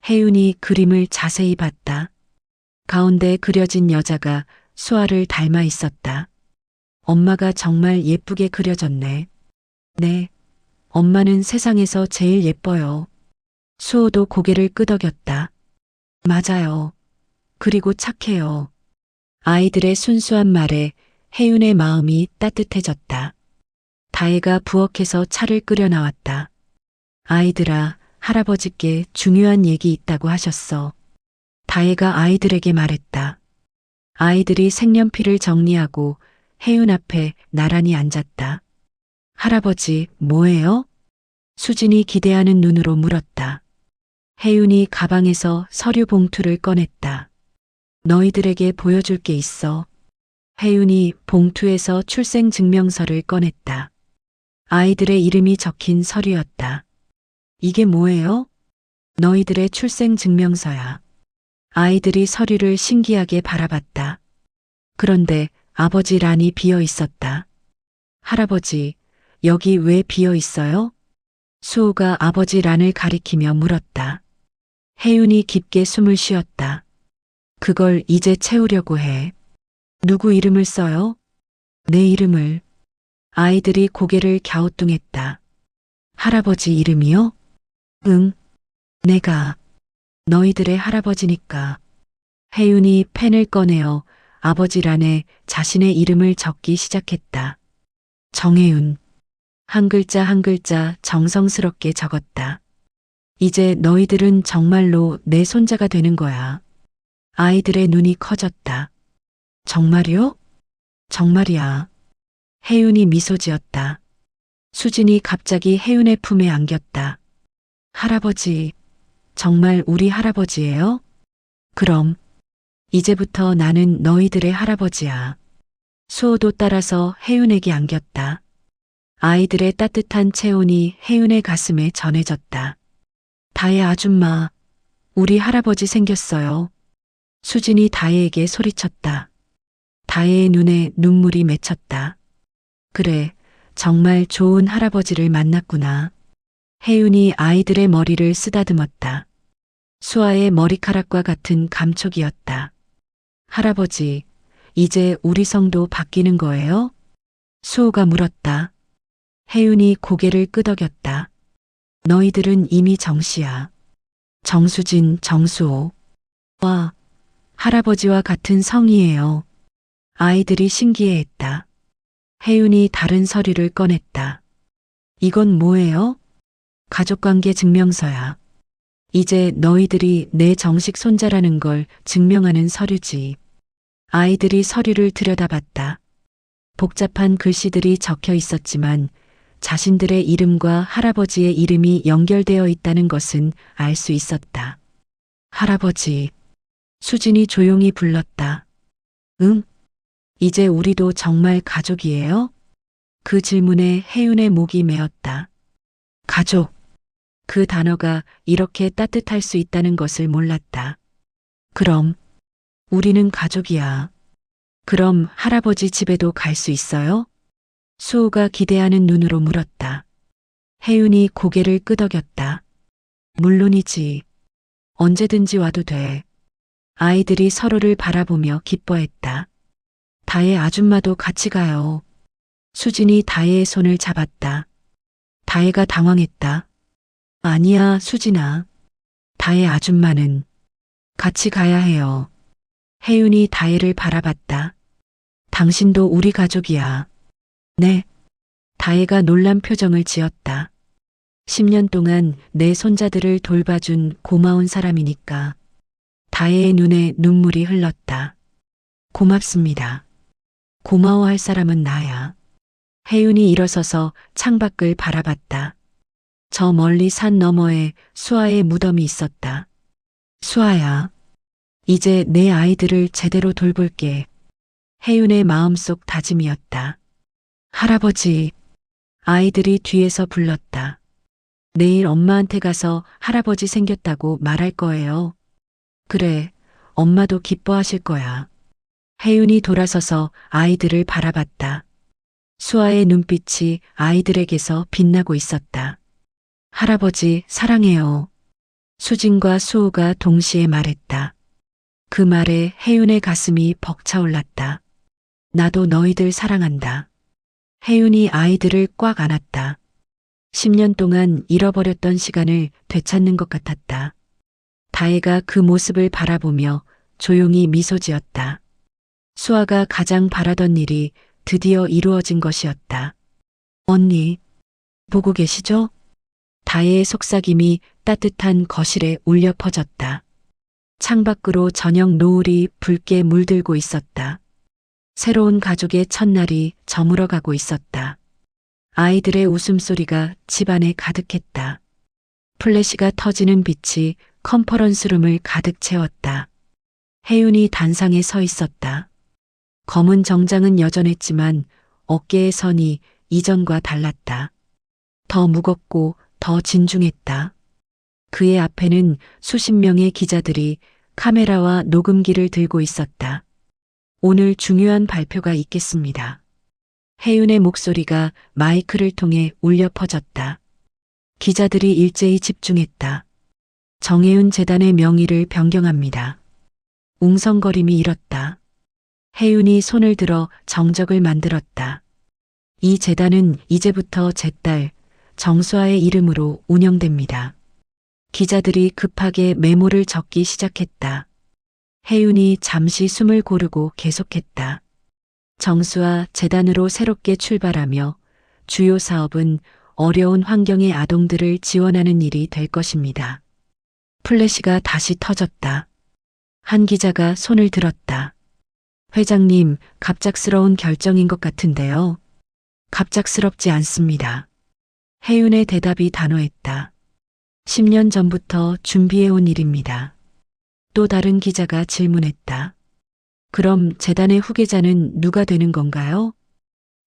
혜윤이 그림을 자세히 봤다. 가운데 그려진 여자가 수아를 닮아 있었다. 엄마가 정말 예쁘게 그려졌네. 네, 엄마는 세상에서 제일 예뻐요. 수호도 고개를 끄덕였다. 맞아요. 그리고 착해요. 아이들의 순수한 말에 혜윤의 마음이 따뜻해졌다. 다혜가 부엌에서 차를 끓여 나왔다. 아이들아, 할아버지께 중요한 얘기 있다고 하셨어. 다혜가 아이들에게 말했다. 아이들이 색연필을 정리하고 혜윤 앞에 나란히 앉았다. 할아버지, 뭐예요? 수진이 기대하는 눈으로 물었다. 혜윤이 가방에서 서류 봉투를 꺼냈다. 너희들에게 보여줄 게 있어. 혜윤이 봉투에서 출생증명서를 꺼냈다. 아이들의 이름이 적힌 서류였다. 이게 뭐예요? 너희들의 출생증명서야. 아이들이 서류를 신기하게 바라봤다. 그런데 아버지 란이 비어 있었다. 할아버지, 여기 왜 비어 있어요? 수호가 아버지 란을 가리키며 물었다. 혜윤이 깊게 숨을 쉬었다. 그걸 이제 채우려고 해. 누구 이름을 써요? 내 이름을. 아이들이 고개를 갸우뚱했다. 할아버지 이름이요? 응. 내가 너희들의 할아버지니까. 혜윤이 펜을 꺼내어 아버지란에 자신의 이름을 적기 시작했다. 정혜윤. 한 글자 한 글자 정성스럽게 적었다. 이제 너희들은 정말로 내 손자가 되는 거야. 아이들의 눈이 커졌다. 정말이요? 정말이야. 혜윤이 미소 지었다. 수진이 갑자기 혜윤의 품에 안겼다. 할아버지, 정말 우리 할아버지예요? 그럼, 이제부터 나는 너희들의 할아버지야. 수호도 따라서 혜윤에게 안겼다. 아이들의 따뜻한 체온이 혜윤의 가슴에 전해졌다. 다혜 아줌마, 우리 할아버지 생겼어요. 수진이 다혜에게 소리쳤다. 다혜의 눈에 눈물이 맺혔다. 그래, 정말 좋은 할아버지를 만났구나. 혜윤이 아이들의 머리를 쓰다듬었다. 수아의 머리카락과 같은 감촉이었다. 할아버지, 이제 우리 성도 바뀌는 거예요? 수호가 물었다. 혜윤이 고개를 끄덕였다. 너희들은 이미 정씨야. 정수진, 정수호. 와, 할아버지와 같은 성이에요. 아이들이 신기해했다. 혜윤이 다른 서류를 꺼냈다. 이건 뭐예요? 가족관계 증명서야. 이제 너희들이 내 정식 손자라는 걸 증명하는 서류지. 아이들이 서류를 들여다봤다. 복잡한 글씨들이 적혀 있었지만 자신들의 이름과 할아버지의 이름이 연결되어 있다는 것은 알 수 있었다. 할아버지. 수진이 조용히 불렀다. 응? 이제 우리도 정말 가족이에요? 그 질문에 혜윤의 목이 메었다. 가족. 그 단어가 이렇게 따뜻할 수 있다는 것을 몰랐다. 그럼, 우리는 가족이야. 그럼 할아버지 집에도 갈 수 있어요? 수호가 기대하는 눈으로 물었다. 혜윤이 고개를 끄덕였다. 물론이지. 언제든지 와도 돼. 아이들이 서로를 바라보며 기뻐했다. 다혜 아줌마도 같이 가요. 수진이 다혜의 손을 잡았다. 다혜가 당황했다. 아니야, 수진아. 다혜 아줌마는 같이 가야 해요. 혜윤이 다혜를 바라봤다. 당신도 우리 가족이야. 네. 다혜가 놀란 표정을 지었다. 10년 동안 내 손자들을 돌봐준 고마운 사람이니까. 다혜의 눈에 눈물이 흘렀다. 고맙습니다. 고마워할 사람은 나야. 혜윤이 일어서서 창밖을 바라봤다. 저 멀리 산 너머에 수아의 무덤이 있었다. 수아야, 이제 내 아이들을 제대로 돌볼게. 혜윤의 마음속 다짐이었다. 할아버지, 아이들이 뒤에서 불렀다. 내일 엄마한테 가서 할아버지 생겼다고 말할 거예요. 그래, 엄마도 기뻐하실 거야. 혜윤이 돌아서서 아이들을 바라봤다. 수아의 눈빛이 아이들에게서 빛나고 있었다. 할아버지, 사랑해요. 수진과 수호가 동시에 말했다. 그 말에 혜윤의 가슴이 벅차올랐다. 나도 너희들 사랑한다. 혜윤이 아이들을 꽉 안았다. 10년 동안 잃어버렸던 시간을 되찾는 것 같았다. 다혜가 그 모습을 바라보며 조용히 미소 지었다. 수아가 가장 바라던 일이 드디어 이루어진 것이었다. 언니, 보고 계시죠? 다혜의 속삭임이 따뜻한 거실에 울려 퍼졌다. 창밖으로 저녁 노을이 붉게 물들고 있었다. 새로운 가족의 첫날이 저물어가고 있었다. 아이들의 웃음소리가 집안에 가득했다. 플래시가 터지는 빛이 컨퍼런스룸을 가득 채웠다. 혜윤이 단상에 서 있었다. 검은 정장은 여전했지만 어깨의 선이 이전과 달랐다. 더 무겁고 더 진중했다. 그의 앞에는 수십 명의 기자들이 카메라와 녹음기를 들고 있었다. 오늘 중요한 발표가 있겠습니다. 혜윤의 목소리가 마이크를 통해 울려 퍼졌다. 기자들이 일제히 집중했다. 정혜윤 재단의 명의를 변경합니다. 웅성거림이 일었다. 혜윤이 손을 들어 정적을 만들었다. 이 재단은 이제부터 제 딸 정수아의 이름으로 운영됩니다. 기자들이 급하게 메모를 적기 시작했다. 혜윤이 잠시 숨을 고르고 계속했다. 정수아 재단으로 새롭게 출발하며 주요 사업은 어려운 환경의 아동들을 지원하는 일이 될 것입니다. 플래시가 다시 터졌다. 한 기자가 손을 들었다. 회장님, 갑작스러운 결정인 것 같은데요. 갑작스럽지 않습니다. 혜윤의 대답이 단호했다. 10년 전부터 준비해온 일입니다. 또 다른 기자가 질문했다. 그럼 재단의 후계자는 누가 되는 건가요?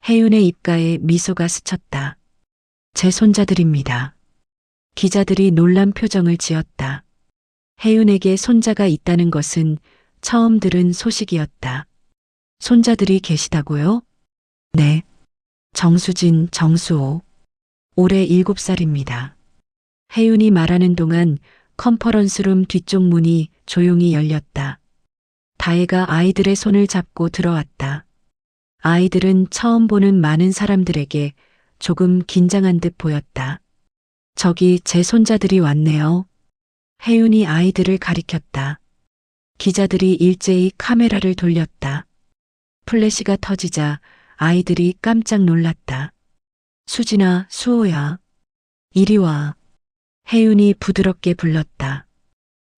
혜윤의 입가에 미소가 스쳤다. 제 손자들입니다. 기자들이 놀란 표정을 지었다. 혜윤에게 손자가 있다는 것은 처음 들은 소식이었다. 손자들이 계시다고요? 네. 정수진, 정수호. 올해 7살입니다. 혜윤이 말하는 동안 컨퍼런스룸 뒤쪽 문이 조용히 열렸다. 다혜가 아이들의 손을 잡고 들어왔다. 아이들은 처음 보는 많은 사람들에게 조금 긴장한 듯 보였다. 저기 제 손자들이 왔네요. 혜윤이 아이들을 가리켰다. 기자들이 일제히 카메라를 돌렸다. 플래시가 터지자 아이들이 깜짝 놀랐다. 수진아, 수호야. 이리 와. 혜윤이 부드럽게 불렀다.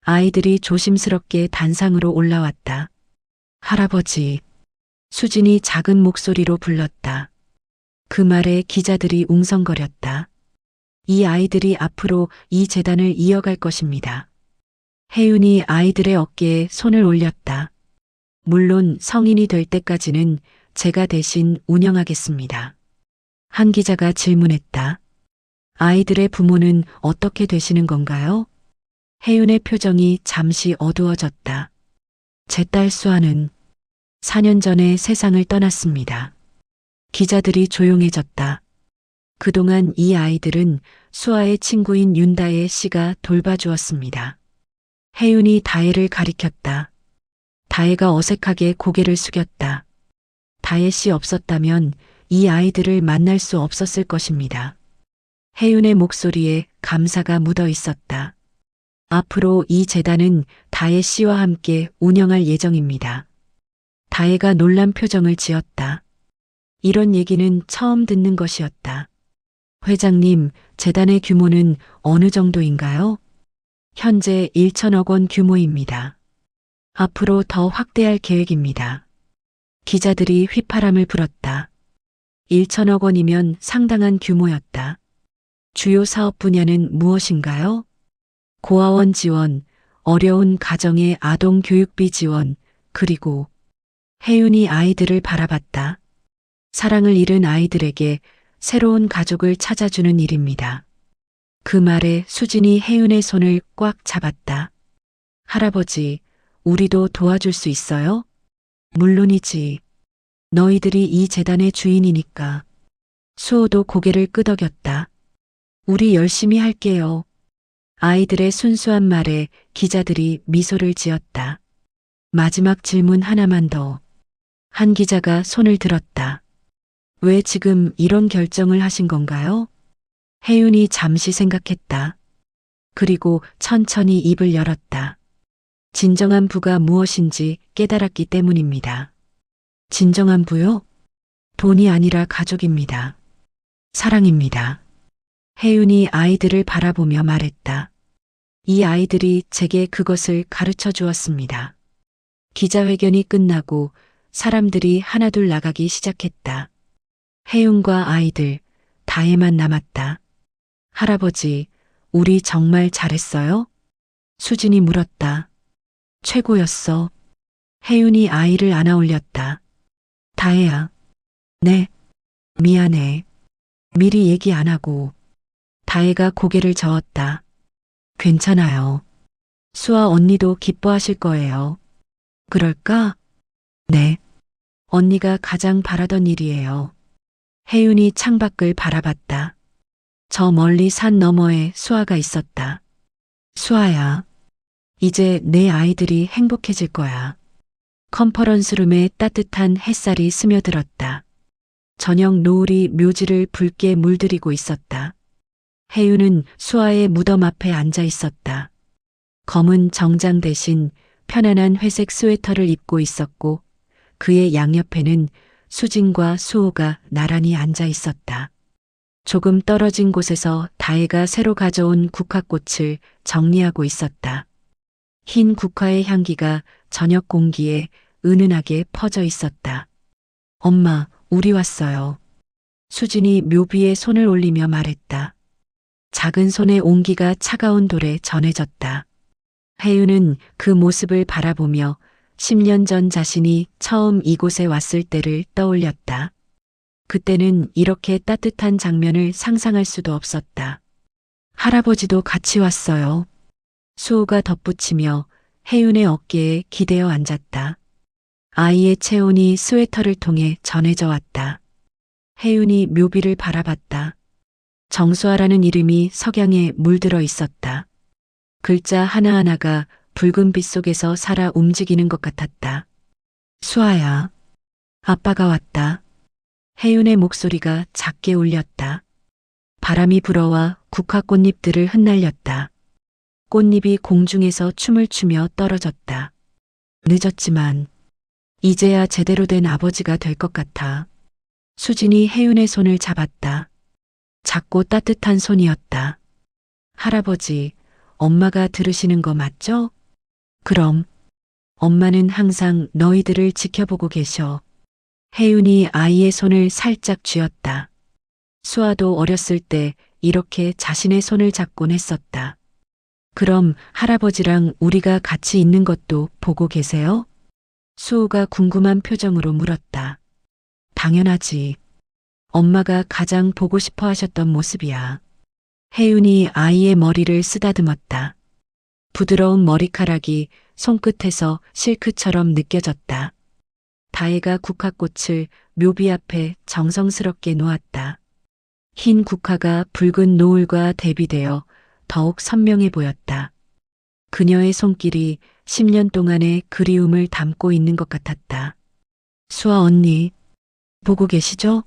아이들이 조심스럽게 단상으로 올라왔다. 할아버지. 수진이 작은 목소리로 불렀다. 그 말에 기자들이 웅성거렸다. 이 아이들이 앞으로 이 재단을 이어갈 것입니다. 혜윤이 아이들의 어깨에 손을 올렸다. 물론 성인이 될 때까지는 제가 대신 운영하겠습니다. 한 기자가 질문했다. 아이들의 부모는 어떻게 되시는 건가요? 혜윤의 표정이 잠시 어두워졌다. 제 딸 수아는 4년 전에 세상을 떠났습니다. 기자들이 조용해졌다. 그동안 이 아이들은 수아의 친구인 윤다혜 씨가 돌봐주었습니다. 혜윤이 다혜를 가리켰다. 다혜가 어색하게 고개를 숙였다. 다혜 씨 없었다면 이 아이들을 만날 수 없었을 것입니다. 혜윤의 목소리에 감사가 묻어 있었다. 앞으로 이 재단은 다혜 씨와 함께 운영할 예정입니다. 다혜가 놀란 표정을 지었다. 이런 얘기는 처음 듣는 것이었다. 회장님, 재단의 규모는 어느 정도인가요? 현재 1천억 원 규모입니다. 앞으로 더 확대할 계획입니다. 기자들이 휘파람을 불었다. 1천억 원이면 상당한 규모였다. 주요 사업 분야는 무엇인가요? 고아원 지원, 어려운 가정의 아동 교육비 지원, 그리고 혜윤이 아이들을 바라봤다. 사랑을 잃은 아이들에게 새로운 가족을 찾아주는 일입니다. 그 말에 수진이 혜윤의 손을 꽉 잡았다. 할아버지, 우리도 도와줄 수 있어요? 물론이지. 너희들이 이 재단의 주인이니까. 수호도 고개를 끄덕였다. 우리 열심히 할게요. 아이들의 순수한 말에 기자들이 미소를 지었다. 마지막 질문 하나만 더. 한 기자가 손을 들었다. 왜 지금 이런 결정을 하신 건가요? 혜윤이 잠시 생각했다. 그리고 천천히 입을 열었다. 진정한 부가 무엇인지 깨달았기 때문입니다. 진정한 부요? 돈이 아니라 가족입니다. 사랑입니다. 혜윤이 아이들을 바라보며 말했다. 이 아이들이 제게 그것을 가르쳐 주었습니다. 기자회견이 끝나고 사람들이 하나둘 나가기 시작했다. 혜윤과 아이들, 다혜만 남았다. 할아버지, 우리 정말 잘했어요? 수진이 물었다. 최고였어. 혜윤이 아이를 안아 올렸다. 다혜야. 네. 미안해. 미리 얘기 안 하고. 다혜가 고개를 저었다. 괜찮아요. 수아 언니도 기뻐하실 거예요. 그럴까? 네. 언니가 가장 바라던 일이에요. 혜윤이 창밖을 바라봤다. 저 멀리 산 너머에 수아가 있었다. 수아야. 이제 내 아이들이 행복해질 거야. 컨퍼런스룸에 따뜻한 햇살이 스며들었다. 저녁 노을이 묘지를 붉게 물들이고 있었다. 혜윤은 수아의 무덤 앞에 앉아 있었다. 검은 정장 대신 편안한 회색 스웨터를 입고 있었고 그의 양옆에는 수진과 수호가 나란히 앉아 있었다. 조금 떨어진 곳에서 다혜가 새로 가져온 국화꽃을 정리하고 있었다. 흰 국화의 향기가 저녁 공기에 은은하게 퍼져 있었다. 엄마, 우리 왔어요. 수진이 묘비에 손을 올리며 말했다. 작은 손의 온기가 차가운 돌에 전해졌다. 혜윤은 그 모습을 바라보며 10년 전 자신이 처음 이곳에 왔을 때를 떠올렸다. 그때는 이렇게 따뜻한 장면을 상상할 수도 없었다. 할아버지도 같이 왔어요. 수호가 덧붙이며 혜윤의 어깨에 기대어 앉았다. 아이의 체온이 스웨터를 통해 전해져 왔다. 혜윤이 묘비를 바라봤다. 정수아라는 이름이 석양에 물들어 있었다. 글자 하나하나가 붉은 빛 속에서 살아 움직이는 것 같았다. 수아야, 아빠가 왔다. 혜윤의 목소리가 작게 울렸다. 바람이 불어와 국화꽃잎들을 흩날렸다. 꽃잎이 공중에서 춤을 추며 떨어졌다. 늦었지만 이제야 제대로 된 아버지가 될 것 같아. 수진이 혜윤의 손을 잡았다. 작고 따뜻한 손이었다. 할아버지, 엄마가 들으시는 거 맞죠? 그럼 엄마는 항상 너희들을 지켜보고 계셔. 혜윤이 아이의 손을 살짝 쥐었다. 수아도 어렸을 때 이렇게 자신의 손을 잡곤 했었다. 그럼 할아버지랑 우리가 같이 있는 것도 보고 계세요? 수호가 궁금한 표정으로 물었다. 당연하지. 엄마가 가장 보고 싶어 하셨던 모습이야. 혜윤이 아이의 머리를 쓰다듬었다. 부드러운 머리카락이 손끝에서 실크처럼 느껴졌다. 다혜가 국화꽃을 묘비 앞에 정성스럽게 놓았다. 흰 국화가 붉은 노을과 대비되어 더욱 선명해 보였다. 그녀의 손길이 10년 동안의 그리움을 담고 있는 것 같았다. 수아 언니, 보고 계시죠?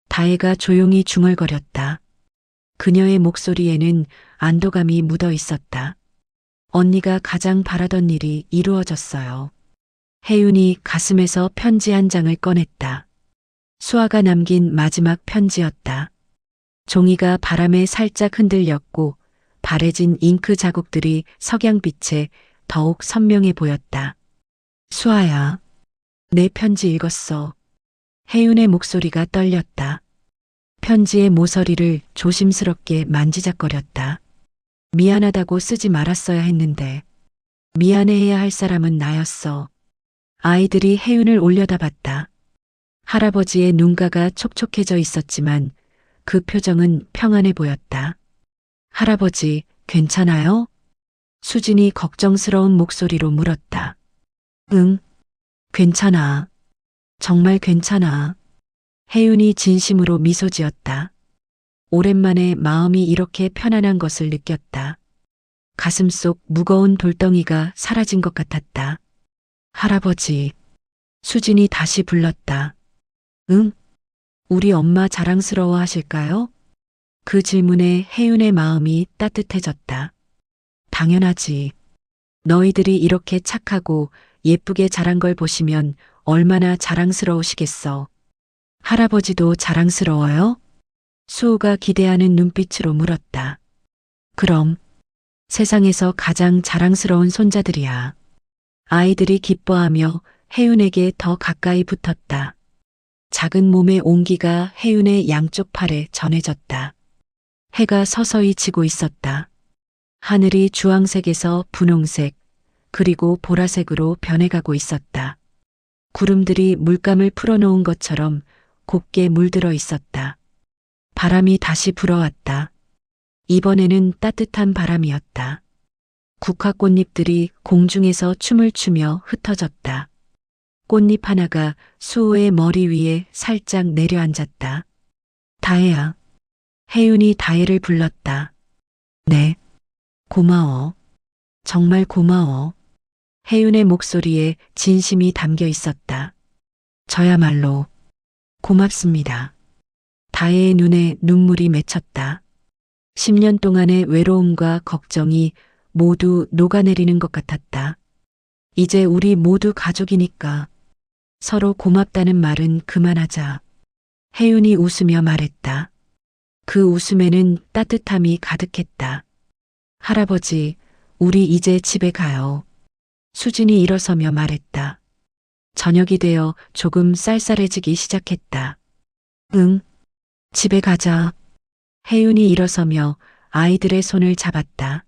다혜가 조용히 중얼거렸다. 그녀의 목소리에는 안도감이 묻어 있었다. 언니가 가장 바라던 일이 이루어졌어요. 혜윤이 가슴에서 편지 한 장을 꺼냈다. 수아가 남긴 마지막 편지였다. 종이가 바람에 살짝 흔들렸고 바래진 잉크 자국들이 석양빛에 더욱 선명해 보였다. 수아야, 내 편지 읽었어. 혜윤의 목소리가 떨렸다. 편지의 모서리를 조심스럽게 만지작거렸다. 미안하다고 쓰지 말았어야 했는데 미안해해야 할 사람은 나였어. 아이들이 혜윤을 올려다봤다. 할아버지의 눈가가 촉촉해져 있었지만 그 표정은 평안해 보였다. 할아버지, 괜찮아요? 수진이 걱정스러운 목소리로 물었다. 응, 괜찮아. 정말 괜찮아. 혜윤이 진심으로 미소 지었다. 오랜만에 마음이 이렇게 편안한 것을 느꼈다. 가슴속 무거운 돌덩이가 사라진 것 같았다. 할아버지, 수진이 다시 불렀다. 응? 우리 엄마 자랑스러워 하실까요? 그 질문에 혜윤의 마음이 따뜻해졌다. 당연하지. 너희들이 이렇게 착하고 예쁘게 자란 걸 보시면 얼마나 자랑스러우시겠어. 할아버지도 자랑스러워요? 수호가 기대하는 눈빛으로 물었다. 그럼 세상에서 가장 자랑스러운 손자들이야. 아이들이 기뻐하며 혜윤에게 더 가까이 붙었다. 작은 몸의 온기가 혜윤의 양쪽 팔에 전해졌다. 해가 서서히 지고 있었다. 하늘이 주황색에서 분홍색, 그리고 보라색으로 변해가고 있었다. 구름들이 물감을 풀어놓은 것처럼 곱게 물들어 있었다. 바람이 다시 불어왔다. 이번에는 따뜻한 바람이었다. 국화꽃잎들이 공중에서 춤을 추며 흩어졌다. 꽃잎 하나가 수호의 머리 위에 살짝 내려앉았다. 다혜야. 혜윤이 다혜를 불렀다. 네, 고마워. 정말 고마워. 혜윤의 목소리에 진심이 담겨 있었다. 저야말로 고맙습니다. 다혜의 눈에 눈물이 맺혔다. 10년 동안의 외로움과 걱정이 모두 녹아내리는 것 같았다. 이제 우리 모두 가족이니까 서로 고맙다는 말은 그만하자. 혜윤이 웃으며 말했다. 그 웃음에는 따뜻함이 가득했다. 할아버지, 우리 이제 집에 가요. 수진이 일어서며 말했다. 저녁이 되어 조금 쌀쌀해지기 시작했다. 응, 집에 가자. 혜윤이 일어서며 아이들의 손을 잡았다.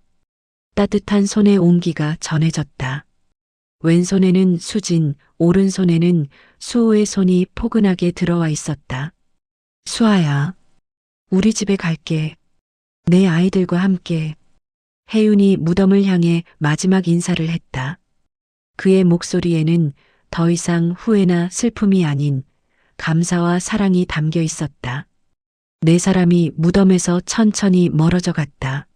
따뜻한 손의 온기가 전해졌다. 왼손에는 수진, 오른손에는 수호의 손이 포근하게 들어와 있었다. 수아야, 우리 집에 갈게. 내 아이들과 함께. 혜윤이 무덤을 향해 마지막 인사를 했다. 그의 목소리에는 더 이상 후회나 슬픔이 아닌 감사와 사랑이 담겨 있었다. 네 사람이 무덤에서 천천히 멀어져 갔다.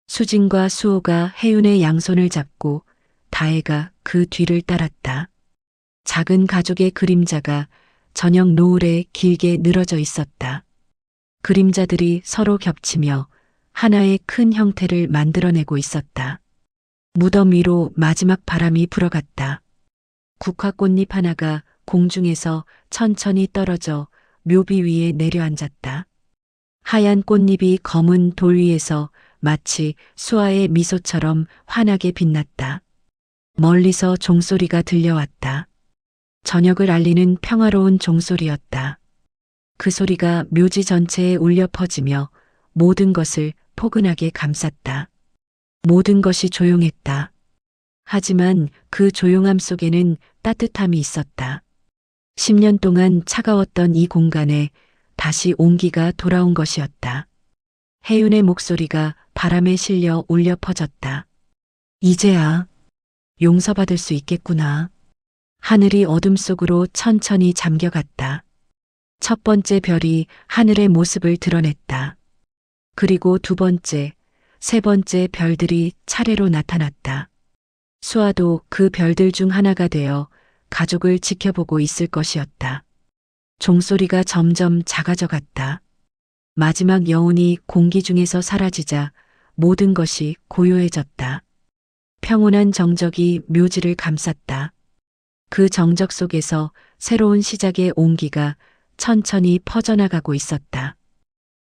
수진과 수호가 혜윤의 양손을 잡고 다혜가 그 뒤를 따랐다. 작은 가족의 그림자가 저녁 노을에 길게 늘어져 있었다. 그림자들이 서로 겹치며 하나의 큰 형태를 만들어내고 있었다. 무덤 위로 마지막 바람이 불어갔다. 국화꽃잎 하나가 공중에서 천천히 떨어져 묘비 위에 내려앉았다. 하얀 꽃잎이 검은 돌 위에서 마치 수아의 미소처럼 환하게 빛났다. 멀리서 종소리가 들려왔다. 저녁을 알리는 평화로운 종소리였다. 그 소리가 묘지 전체에 울려 퍼지며 모든 것을 포근하게 감쌌다. 모든 것이 조용했다. 하지만 그 조용함 속에는 따뜻함이 있었다. 10년 동안 차가웠던 이 공간에 다시 온기가 돌아온 것이었다. 혜윤의 목소리가 바람에 실려 울려 퍼졌다. 이제야 용서받을 수 있겠구나. 하늘이 어둠 속으로 천천히 잠겨갔다. 첫 번째 별이 하늘의 모습을 드러냈다. 그리고 두 번째, 세 번째 별들이 차례로 나타났다. 수아도 그 별들 중 하나가 되어 가족을 지켜보고 있을 것이었다. 종소리가 점점 작아져 갔다. 마지막 여운이 공기 중에서 사라지자 모든 것이 고요해졌다. 평온한 정적이 묘지를 감쌌다. 그 정적 속에서 새로운 시작의 온기가 천천히 퍼져나가고 있었다.